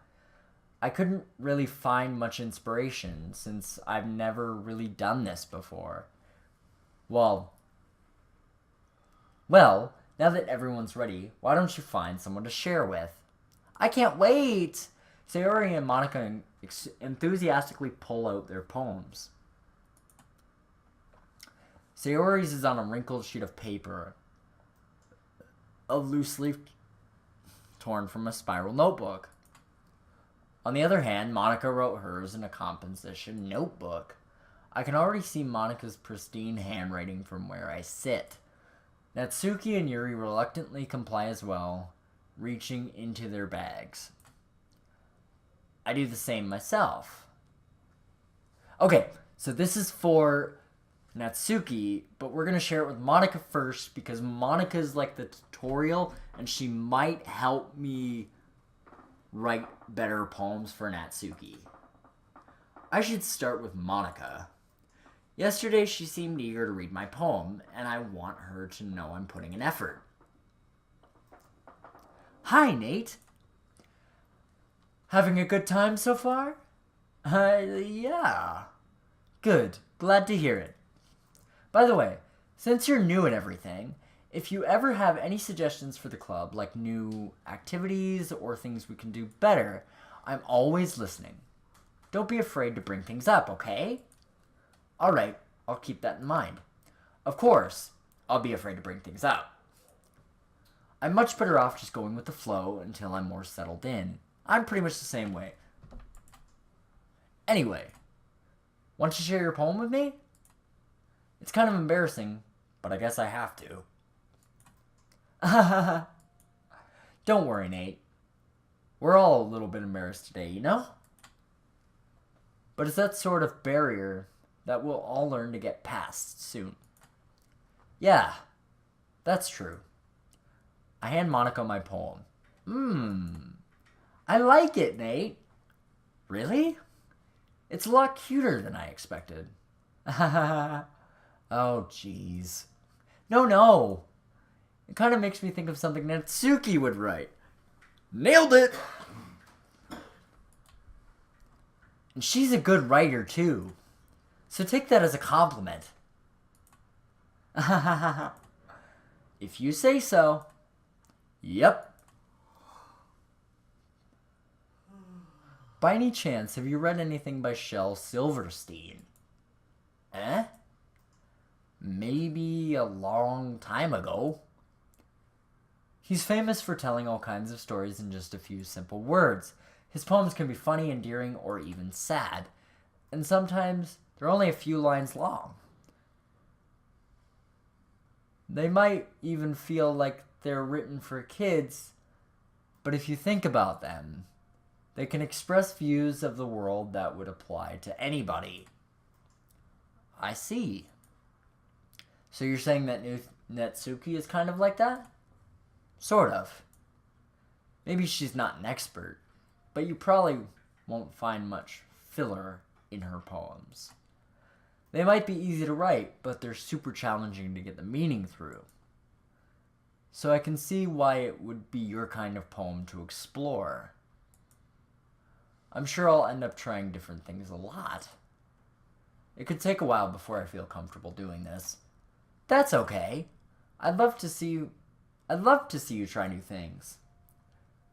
I couldn't really find much inspiration since I've never really done this before. Well, now that everyone's ready, why don't you find someone to share with? I can't wait! Sayori and Monica enthusiastically pull out their poems. Sayori's is on a wrinkled sheet of paper, a loose leaf torn from a spiral notebook. On the other hand, Monica wrote hers in a composition notebook. I can already see Monica's pristine handwriting from where I sit. Natsuki and Yuri reluctantly comply as well, reaching into their bags. I do the same myself. Okay, so this is for Natsuki, but we're going to share it with Monica first because Monica's like the tutorial and she might help me write better poems for Natsuki. I should start with Monica. Yesterday she seemed eager to read my poem and I want her to know I'm putting an effort. Hi, Nate. Having a good time so far? Yeah. Good. Glad to hear it. By the way, since you're new and everything, if you ever have any suggestions for the club, like new activities or things we can do better, I'm always listening. Don't be afraid to bring things up, okay? Alright, I'll keep that in mind. Of course, I'll be afraid to bring things up. I'm much better off just going with the flow until I'm more settled in. I'm pretty much the same way. Anyway, want to share your poem with me? It's kind of embarrassing, but I guess I have to. Don't worry, Nate. We're all a little bit embarrassed today, you know? But it's that sort of barrier that we'll all learn to get past soon. Yeah, that's true. I hand Monica my poem. I like it, Nate. Really? It's a lot cuter than I expected. Oh, jeez. No. It kind of makes me think of something Natsuki would write. Nailed it! And she's a good writer, too. So take that as a compliment. If you say so. Yep. By any chance, have you read anything by Shel Silverstein? Maybe a long time ago. He's famous for telling all kinds of stories in just a few simple words. His poems can be funny, endearing, or even sad. And sometimes they're only a few lines long. They might even feel like they're written for kids, but if you think about them, they can express views of the world that would apply to anybody. I see. So you're saying that Natsuki is kind of like that? Sort of. Maybe she's not an expert, but you probably won't find much filler in her poems. They might be easy to write, but they're super challenging to get the meaning through. So I can see why it would be your kind of poem to explore. I'm sure I'll end up trying different things a lot. It could take a while before I feel comfortable doing this. That's okay. I'd love to see you try new things.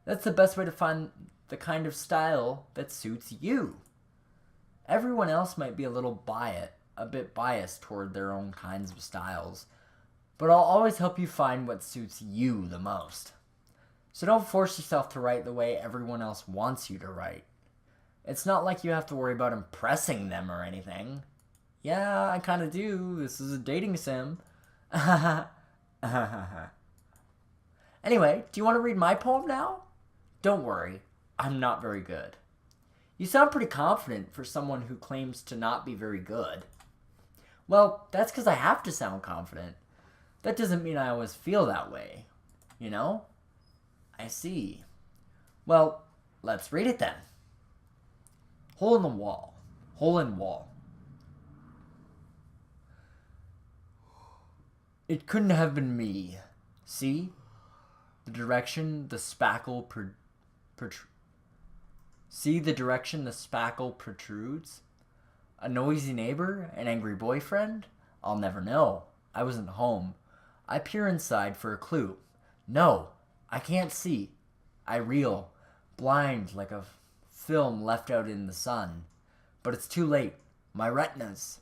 That's the best way to find the kind of style that suits you. Everyone else might be a bit biased toward their own kinds of styles, but I'll always help you find what suits you the most. So don't force yourself to write the way everyone else wants you to write. It's not like you have to worry about impressing them or anything. Yeah, I kind of do. This is a dating sim. Anyway, do you want to read my poem now? Don't worry, I'm not very good. You sound pretty confident for someone who claims to not be very good. Well, that's because I have to sound confident. That doesn't mean I always feel that way. You know? I see. Well, let's read it then. Hole in the wall. Hole in wall. It couldn't have been me. See? The direction the spackle See the direction the spackle protrudes? A noisy neighbor? An angry boyfriend? I'll never know. I wasn't home. I peer inside for a clue. No, I can't see. I reel, blind like a film left out in the sun. But it's too late. My retinas,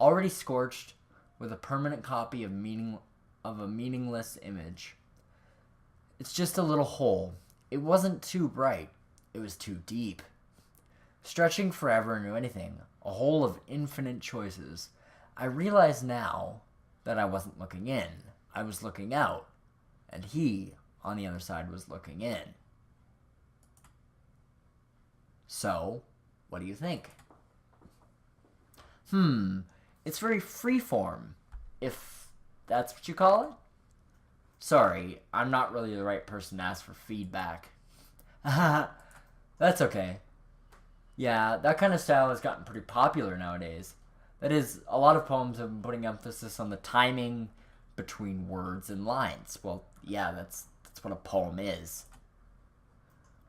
already scorched with a permanent copy of a meaningless image. It's just a little hole. It wasn't too bright. It was too deep. Stretching forever into anything. A hole of infinite choices. I realize now that I wasn't looking in. I was looking out. And he, on the other side, was looking in. So, what do you think? It's very freeform, if that's what you call it. Sorry, I'm not really the right person to ask for feedback. That's okay. Yeah, that kind of style has gotten pretty popular nowadays. That is, a lot of poems have been putting emphasis on the timing between words and lines. Well, yeah, that's what a poem is.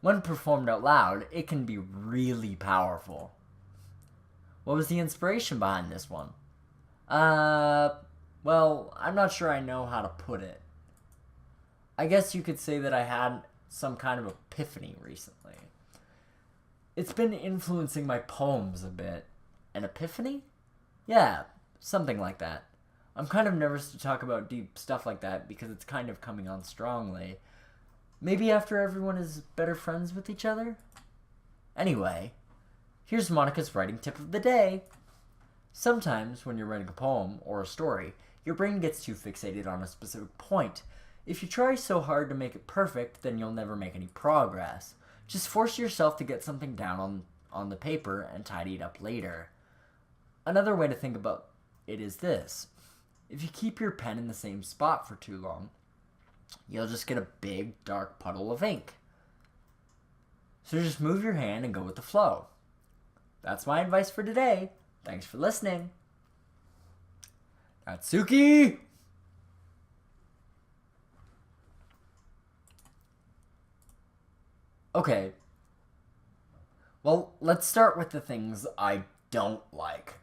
When performed out loud, it can be really powerful. What was the inspiration behind this one? Well, I'm not sure I know how to put it. I guess you could say that I had some kind of epiphany recently. It's been influencing my poems a bit. An epiphany? Yeah, something like that. I'm kind of nervous to talk about deep stuff like that because it's kind of coming on strongly. Maybe after everyone is better friends with each other? Anyway, here's Monica's writing tip of the day. Sometimes when you're writing a poem or a story, your brain gets too fixated on a specific point. If you try so hard to make it perfect, then you'll never make any progress. Just force yourself to get something down on the paper and tidy it up later. Another way to think about it is this. If you keep your pen in the same spot for too long, you'll just get a big, dark puddle of ink. So just move your hand and go with the flow. That's my advice for today. Thanks for listening. Natsuki! Okay. Well, let's start with the things I don't like.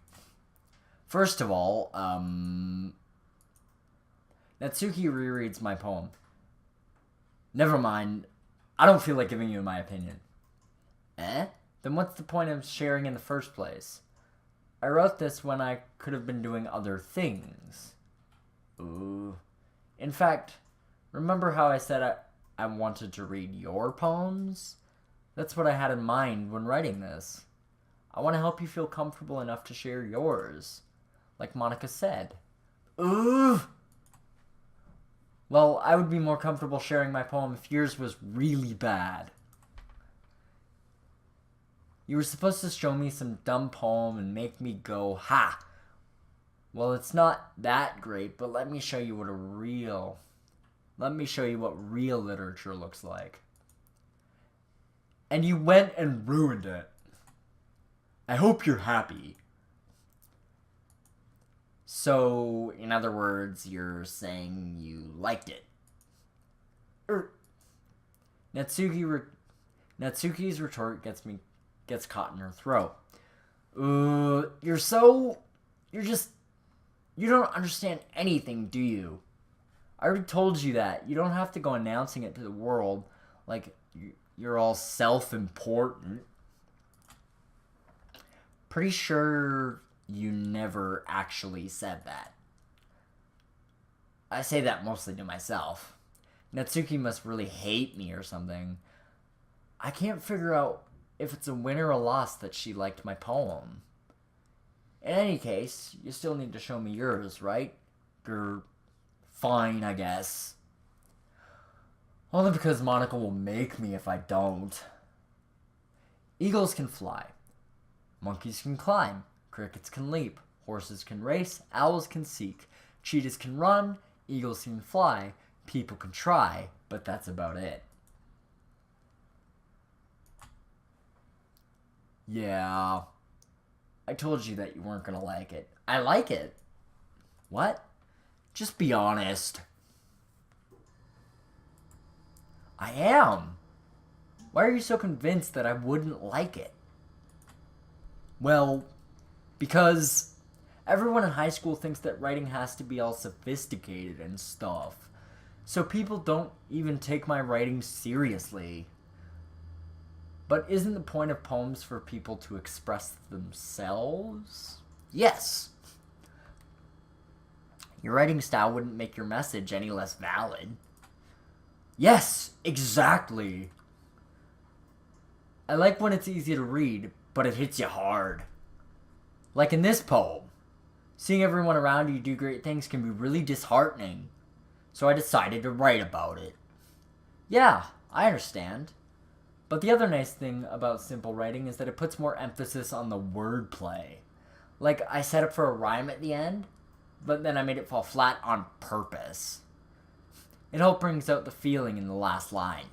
First of all, Natsuki rereads my poem. Never mind. I don't feel like giving you my opinion. Then what's the point of sharing in the first place? I wrote this when I could have been doing other things. Ooh. In fact, remember how I said I wanted to read your poems? That's what I had in mind when writing this. I want to help you feel comfortable enough to share yours. Like Monica said. Ooh! Well, I would be more comfortable sharing my poem if yours was really bad. You were supposed to show me some dumb poem and make me go, ha! Well, it's not that great, but let me show you what real literature looks like. And you went and ruined it. I hope you're happy. So, in other words, you're saying you liked it. Natsuki's retort gets caught in her throat. You don't understand anything, do you? I already told you that. You don't have to go announcing it to the world like you're all self-important. Pretty sure you never actually said that. I say that mostly to myself. Natsuki must really hate me or something. I can't figure out if it's a win or a loss that she liked my poem. In any case, you still need to show me yours, right? You're fine, I guess. Only because Monica will make me if I don't. Eagles can fly. Monkeys can climb. Crickets can leap. Horses can race. Owls can seek. Cheetahs can run. Eagles can fly. People can try. But that's about it. Yeah. I told you that you weren't gonna like it. I like it. What? Just be honest. I am. Why are you so convinced that I wouldn't like it? Well, because everyone in high school thinks that writing has to be all sophisticated and stuff. So people don't even take my writing seriously. But isn't the point of poems for people to express themselves? Yes. Your writing style wouldn't make your message any less valid. Yes, exactly. I like when it's easy to read, but it hits you hard. Like in this poem. Seeing everyone around you do great things can be really disheartening. So I decided to write about it. Yeah, I understand. But the other nice thing about simple writing is that it puts more emphasis on the wordplay. Like, I set up for a rhyme at the end, but then I made it fall flat on purpose. It helped brings out the feeling in the last line.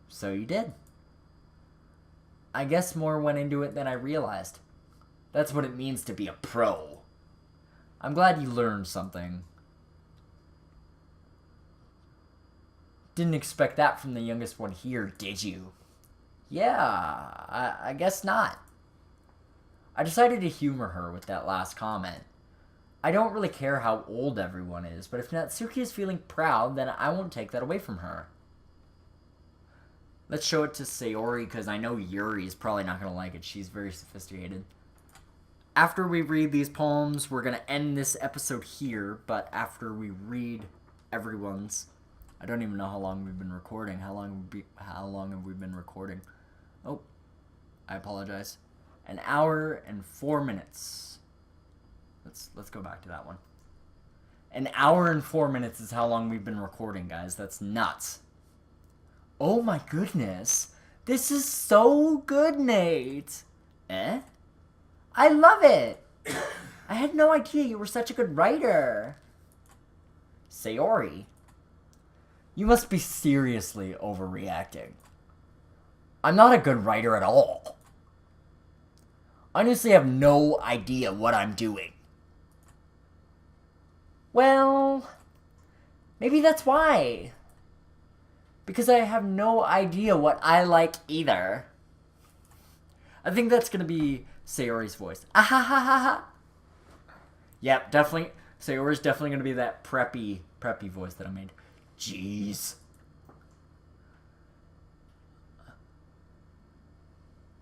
So you did. I guess more went into it than I realized. That's what it means to be a pro. I'm glad you learned something. Didn't expect that from the youngest one here, did you? Yeah, I guess not. I decided to humor her with that last comment. I don't really care how old everyone is, but if Natsuki is feeling proud, then I won't take that away from her. Let's show it to Sayori, because I know Yuri is probably not going to like it. She's very sophisticated. After we read these poems, we're going to end this episode here, but after we read everyone's... I don't even know how long we've been recording. How long have we been recording? Oh, I apologize. 1 hour and 4 minutes. Let's go back to that one. 1 hour and 4 minutes is how long we've been recording, guys. That's nuts. Oh my goodness. This is so good, Nate. Eh? I love it. I had no idea you were such a good writer. Sayori, you must be seriously overreacting. I'm not a good writer at all. I honestly have no idea what I'm doing. Well, maybe that's why. Because I have no idea what I like either. I think that's going to be Sayori's voice. Ah ha ha ha ha. Yep, definitely. Sayori's definitely going to be that preppy voice that I made. Jeez.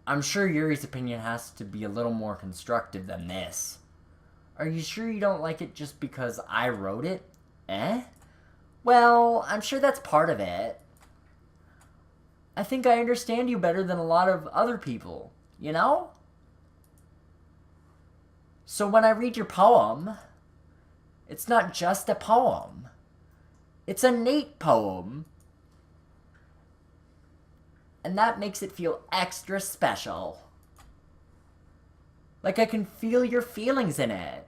I'm sure Yuri's opinion has to be a little more constructive than this. Are you sure you don't like it just because I wrote it? Eh? Well, I'm sure that's part of it. I think I understand you better than a lot of other people, you know? So when I read your poem, it's not just a poem. It's a Nate poem. And that makes it feel extra special. Like I can feel your feelings in it.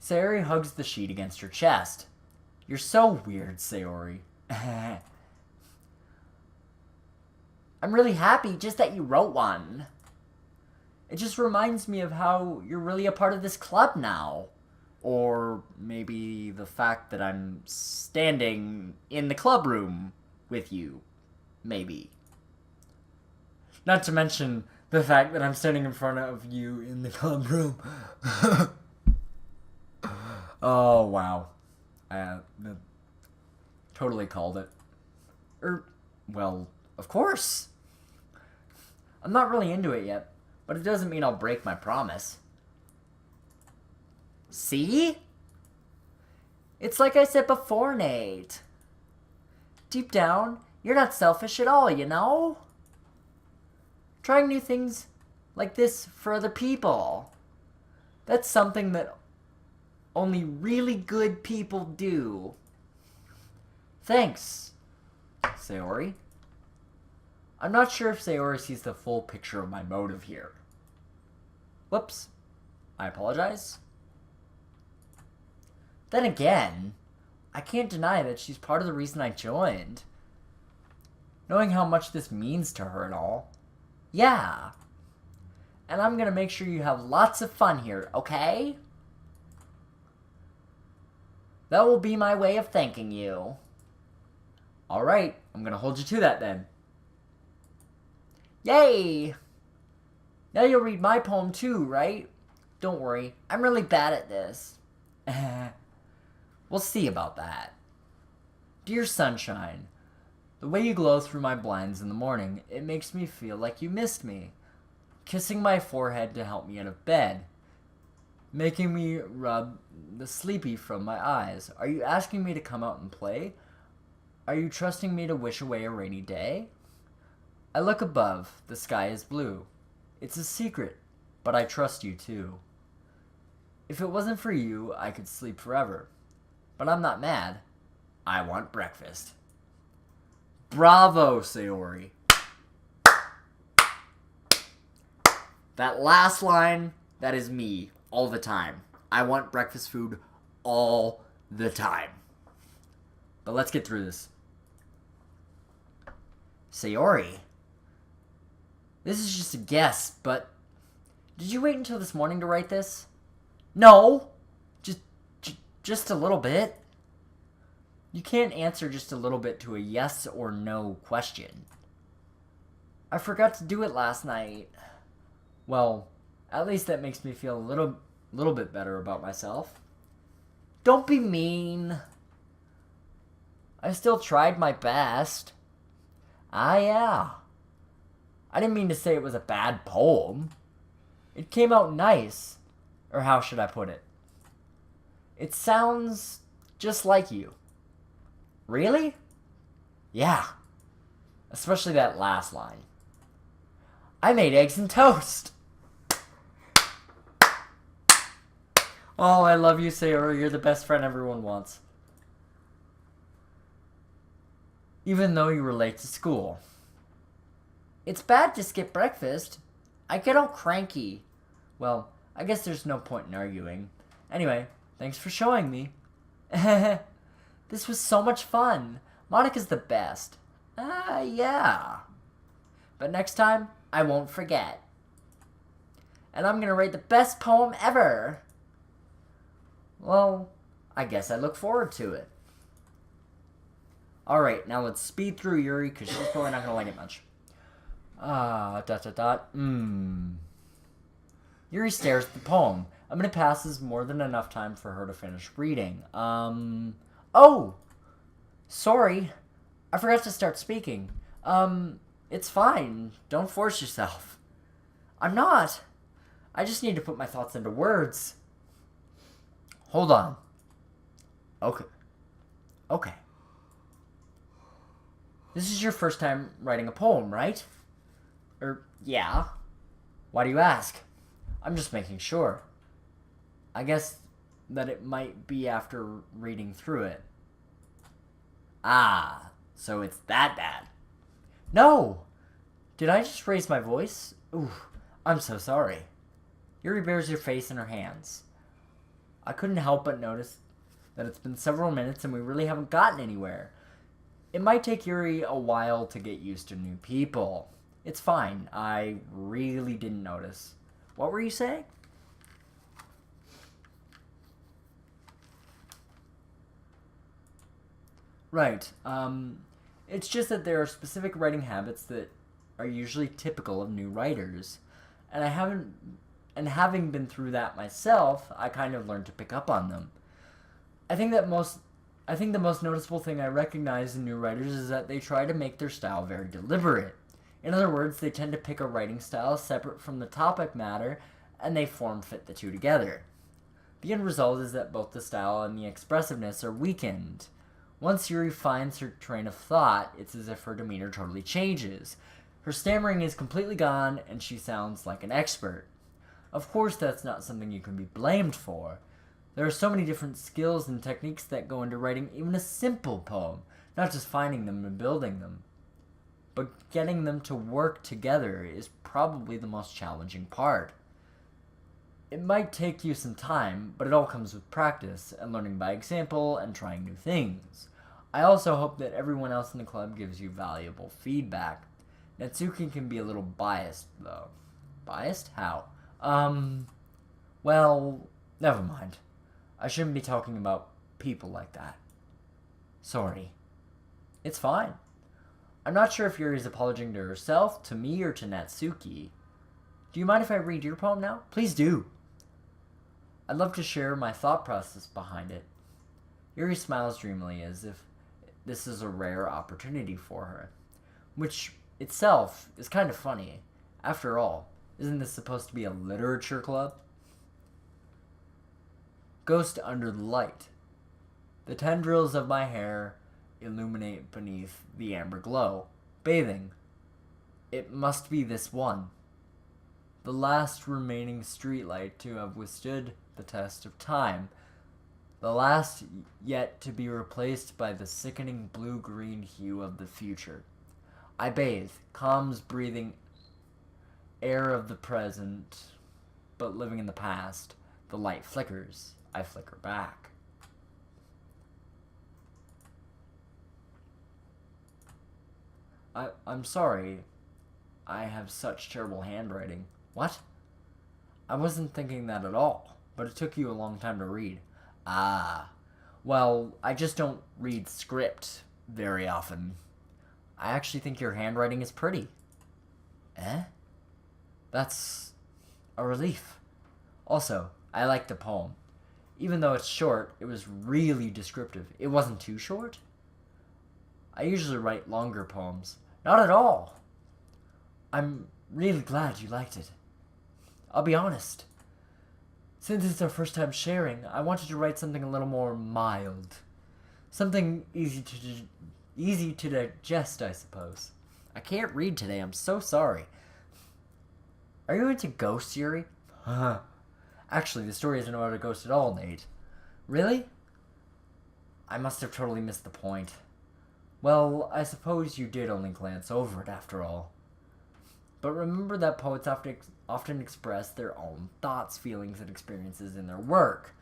Sayori hugs the sheet against her chest. You're so weird, Sayori. I'm really happy just that you wrote one. It just reminds me of how you're really a part of this club now. Or maybe the fact that I'm standing in the club room with you. Maybe. Not to mention the fact that I'm standing in front of you in the club room. Oh, wow. Totally called it. Well, of course. I'm not really into it yet, but it doesn't mean I'll break my promise. See? It's like I said before, Nate. Deep down, you're not selfish at all, you know? Trying new things like this for other people. That's something that only really good people do. Thanks, Sayori. I'm not sure if Sayori sees the full picture of my motive here. Whoops. I apologize. Then again, I can't deny that she's part of the reason I joined. Knowing how much this means to her and all. Yeah. And I'm gonna make sure you have lots of fun here, okay? That will be my way of thanking you. Alright, I'm gonna hold you to that then. Yay! Now you'll read my poem too, right? Don't worry, I'm really bad at this. We'll see about that. Dear sunshine, the way you glow through my blinds in the morning, it makes me feel like you missed me. Kissing my forehead to help me out of bed. Making me rub the sleepy from my eyes. Are you asking me to come out and play? Are you trusting me to wish away a rainy day? I look above, the sky is blue. It's a secret, but I trust you too. If it wasn't for you, I could sleep forever. But I'm not mad. I want breakfast. Bravo, Sayori. That last line, that is me all the time. I want breakfast food all the time. But let's get through this. Sayori, this is just a guess, but did you wait until this morning to write this? No, just a little bit. You can't answer just a little bit to a yes or no question. I forgot to do it last night. Well, at least that makes me feel a little bit better about myself. Don't be mean. I still tried my best. Ah, yeah. I didn't mean to say it was a bad poem. It came out nice. Or how should I put it? It sounds just like you. Really? Yeah. Especially that last line. I made eggs and toast. Oh, I love you, Sayori. You're the best friend everyone wants. even though you were late to school. It's bad to skip breakfast. I get all cranky. Well, I guess there's no point in arguing. Anyway, thanks for showing me. This was so much fun. Monica's the best. Yeah. But next time, I won't forget. And I'm gonna write the best poem ever. Well, I guess I look forward to it. Alright, now let's speed through Yuri, because she's probably not gonna like it much. Yuri stares at the poem. I'm gonna pass this more than enough time for her to finish reading. Oh! Sorry. I forgot to start speaking. It's fine. Don't force yourself. I'm not. I just need to put my thoughts into words. Hold on. Okay. This is your first time writing a poem, right? Yeah. Why do you ask? I'm just making sure. I guess that it might be after reading through it. So it's that bad. No! Did I just raise my voice? Ooh, I'm so sorry. Yuri bears her face in her hands. I couldn't help but notice that it's been several minutes and we really haven't gotten anywhere. It might take Yuri a while to get used to new people. It's fine. I really didn't notice. What were you saying? Right. It's just that there are specific writing habits that are usually typical of new writers. And having been through that myself, I kind of learned to pick up on them. I think the most noticeable thing I recognize in new writers is that they try to make their style very deliberate. In other words, they tend to pick a writing style separate from the topic matter, and they form-fit the two together. The end result is that both the style and the expressiveness are weakened. Once Yuri finds her train of thought, it's as if her demeanor totally changes. Her stammering is completely gone, and she sounds like an expert. Of course, that's not something you can be blamed for. There are so many different skills and techniques that go into writing even a simple poem, not just finding them and building them. But getting them to work together is probably the most challenging part. It might take you some time, but it all comes with practice and learning by example and trying new things. I also hope that everyone else in the club gives you valuable feedback. Natsuki can be a little biased, though. Biased? How? Well, never mind. I shouldn't be talking about people like that. Sorry. It's fine. I'm not sure if Yuri's apologizing to herself, to me, or to Natsuki. Do you mind if I read your poem now? Please do. I'd love to share my thought process behind it. Yuri smiles dreamily as if this is a rare opportunity for her, which itself is kind of funny. After all, isn't this supposed to be a literature club? Ghost under the light. The tendrils of my hair illuminate beneath the amber glow, bathing. It must be this one, the last remaining streetlight to have withstood the test of time, the last yet to be replaced by the sickening blue-green hue of the future. I bathe, calms breathing air of the present, but living in the past. The light flickers. I flicker back. I'm sorry. I have such terrible handwriting. What? I wasn't thinking that at all, but it took you a long time to read. Well, I just don't read script very often. I actually think your handwriting is pretty. Eh? That's a relief. Also, I like the poem. Even though it's short, it was really descriptive. It wasn't too short. I usually write longer poems. Not at all. I'm really glad you liked it. I'll be honest. Since it's our first time sharing, I wanted to write something a little more mild. Something easy to digest, I suppose. I can't read today, I'm so sorry. Are you into ghosts, Yuri? Actually, the story isn't about a ghost at all, Nate. Really? I must have totally missed the point. Well, I suppose you did only glance over it after all. But remember that poets often express their own thoughts, feelings, and experiences in their work.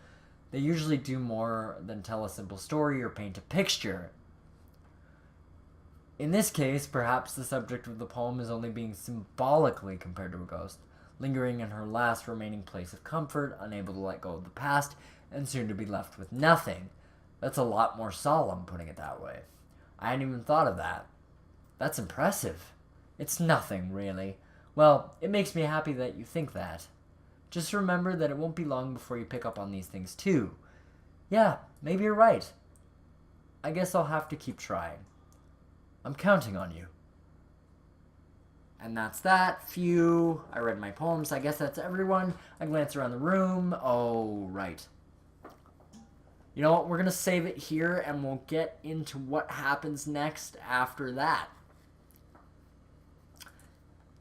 They usually do more than tell a simple story or paint a picture. In this case, perhaps the subject of the poem is only being symbolically compared to a ghost, lingering in her last remaining place of comfort, unable to let go of the past, and soon to be left with nothing. That's a lot more solemn, putting it that way. I hadn't even thought of that. That's impressive. It's nothing, really. Well, it makes me happy that you think that. Just remember that it won't be long before you pick up on these things, too. Yeah, maybe you're right. I guess I'll have to keep trying. I'm counting on you. And that's that. Phew. I read my poems. I guess that's everyone. I glance around the room. Oh, right. You know what? We're going to save it here, and we'll get into what happens next after that.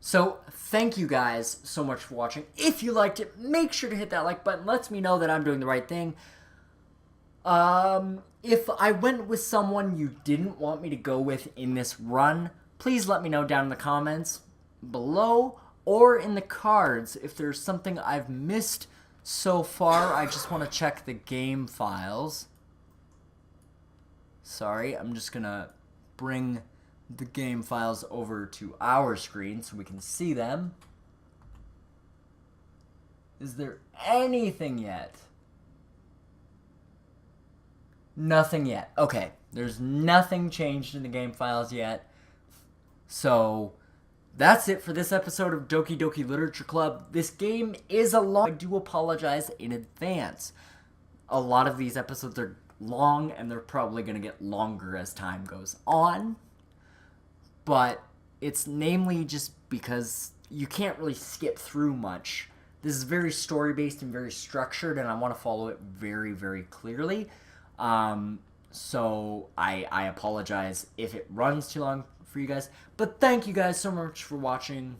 So, thank you guys so much for watching. If you liked it, make sure to hit that like button. Lets me know that I'm doing the right thing. If I went with someone you didn't want me to go with in this run, please let me know down in the comments below or in the cards if there's something I've missed so far. I just want to check the game files. Sorry, I'm just gonna bring the game files over to our screen so we can see them. Is there anything yet? Nothing yet. Okay, there's nothing changed in the game files yet. So that's it for this episode of Doki Doki Literature Club. This game is a long. I do apologize in advance. A lot of these episodes are long, and they're probably going to get longer as time goes on. But it's namely just because you can't really skip through much. This is very story-based and very structured, and I want to follow it very, very clearly. So I apologize if it runs too long for you guys. But thank you guys so much for watching.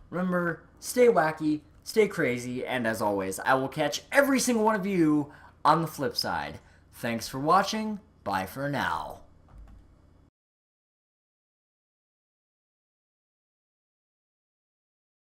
Remember, stay wacky, stay crazy, and as always, I will catch every single one of you on the flip side. Thanks for watching. Bye for now.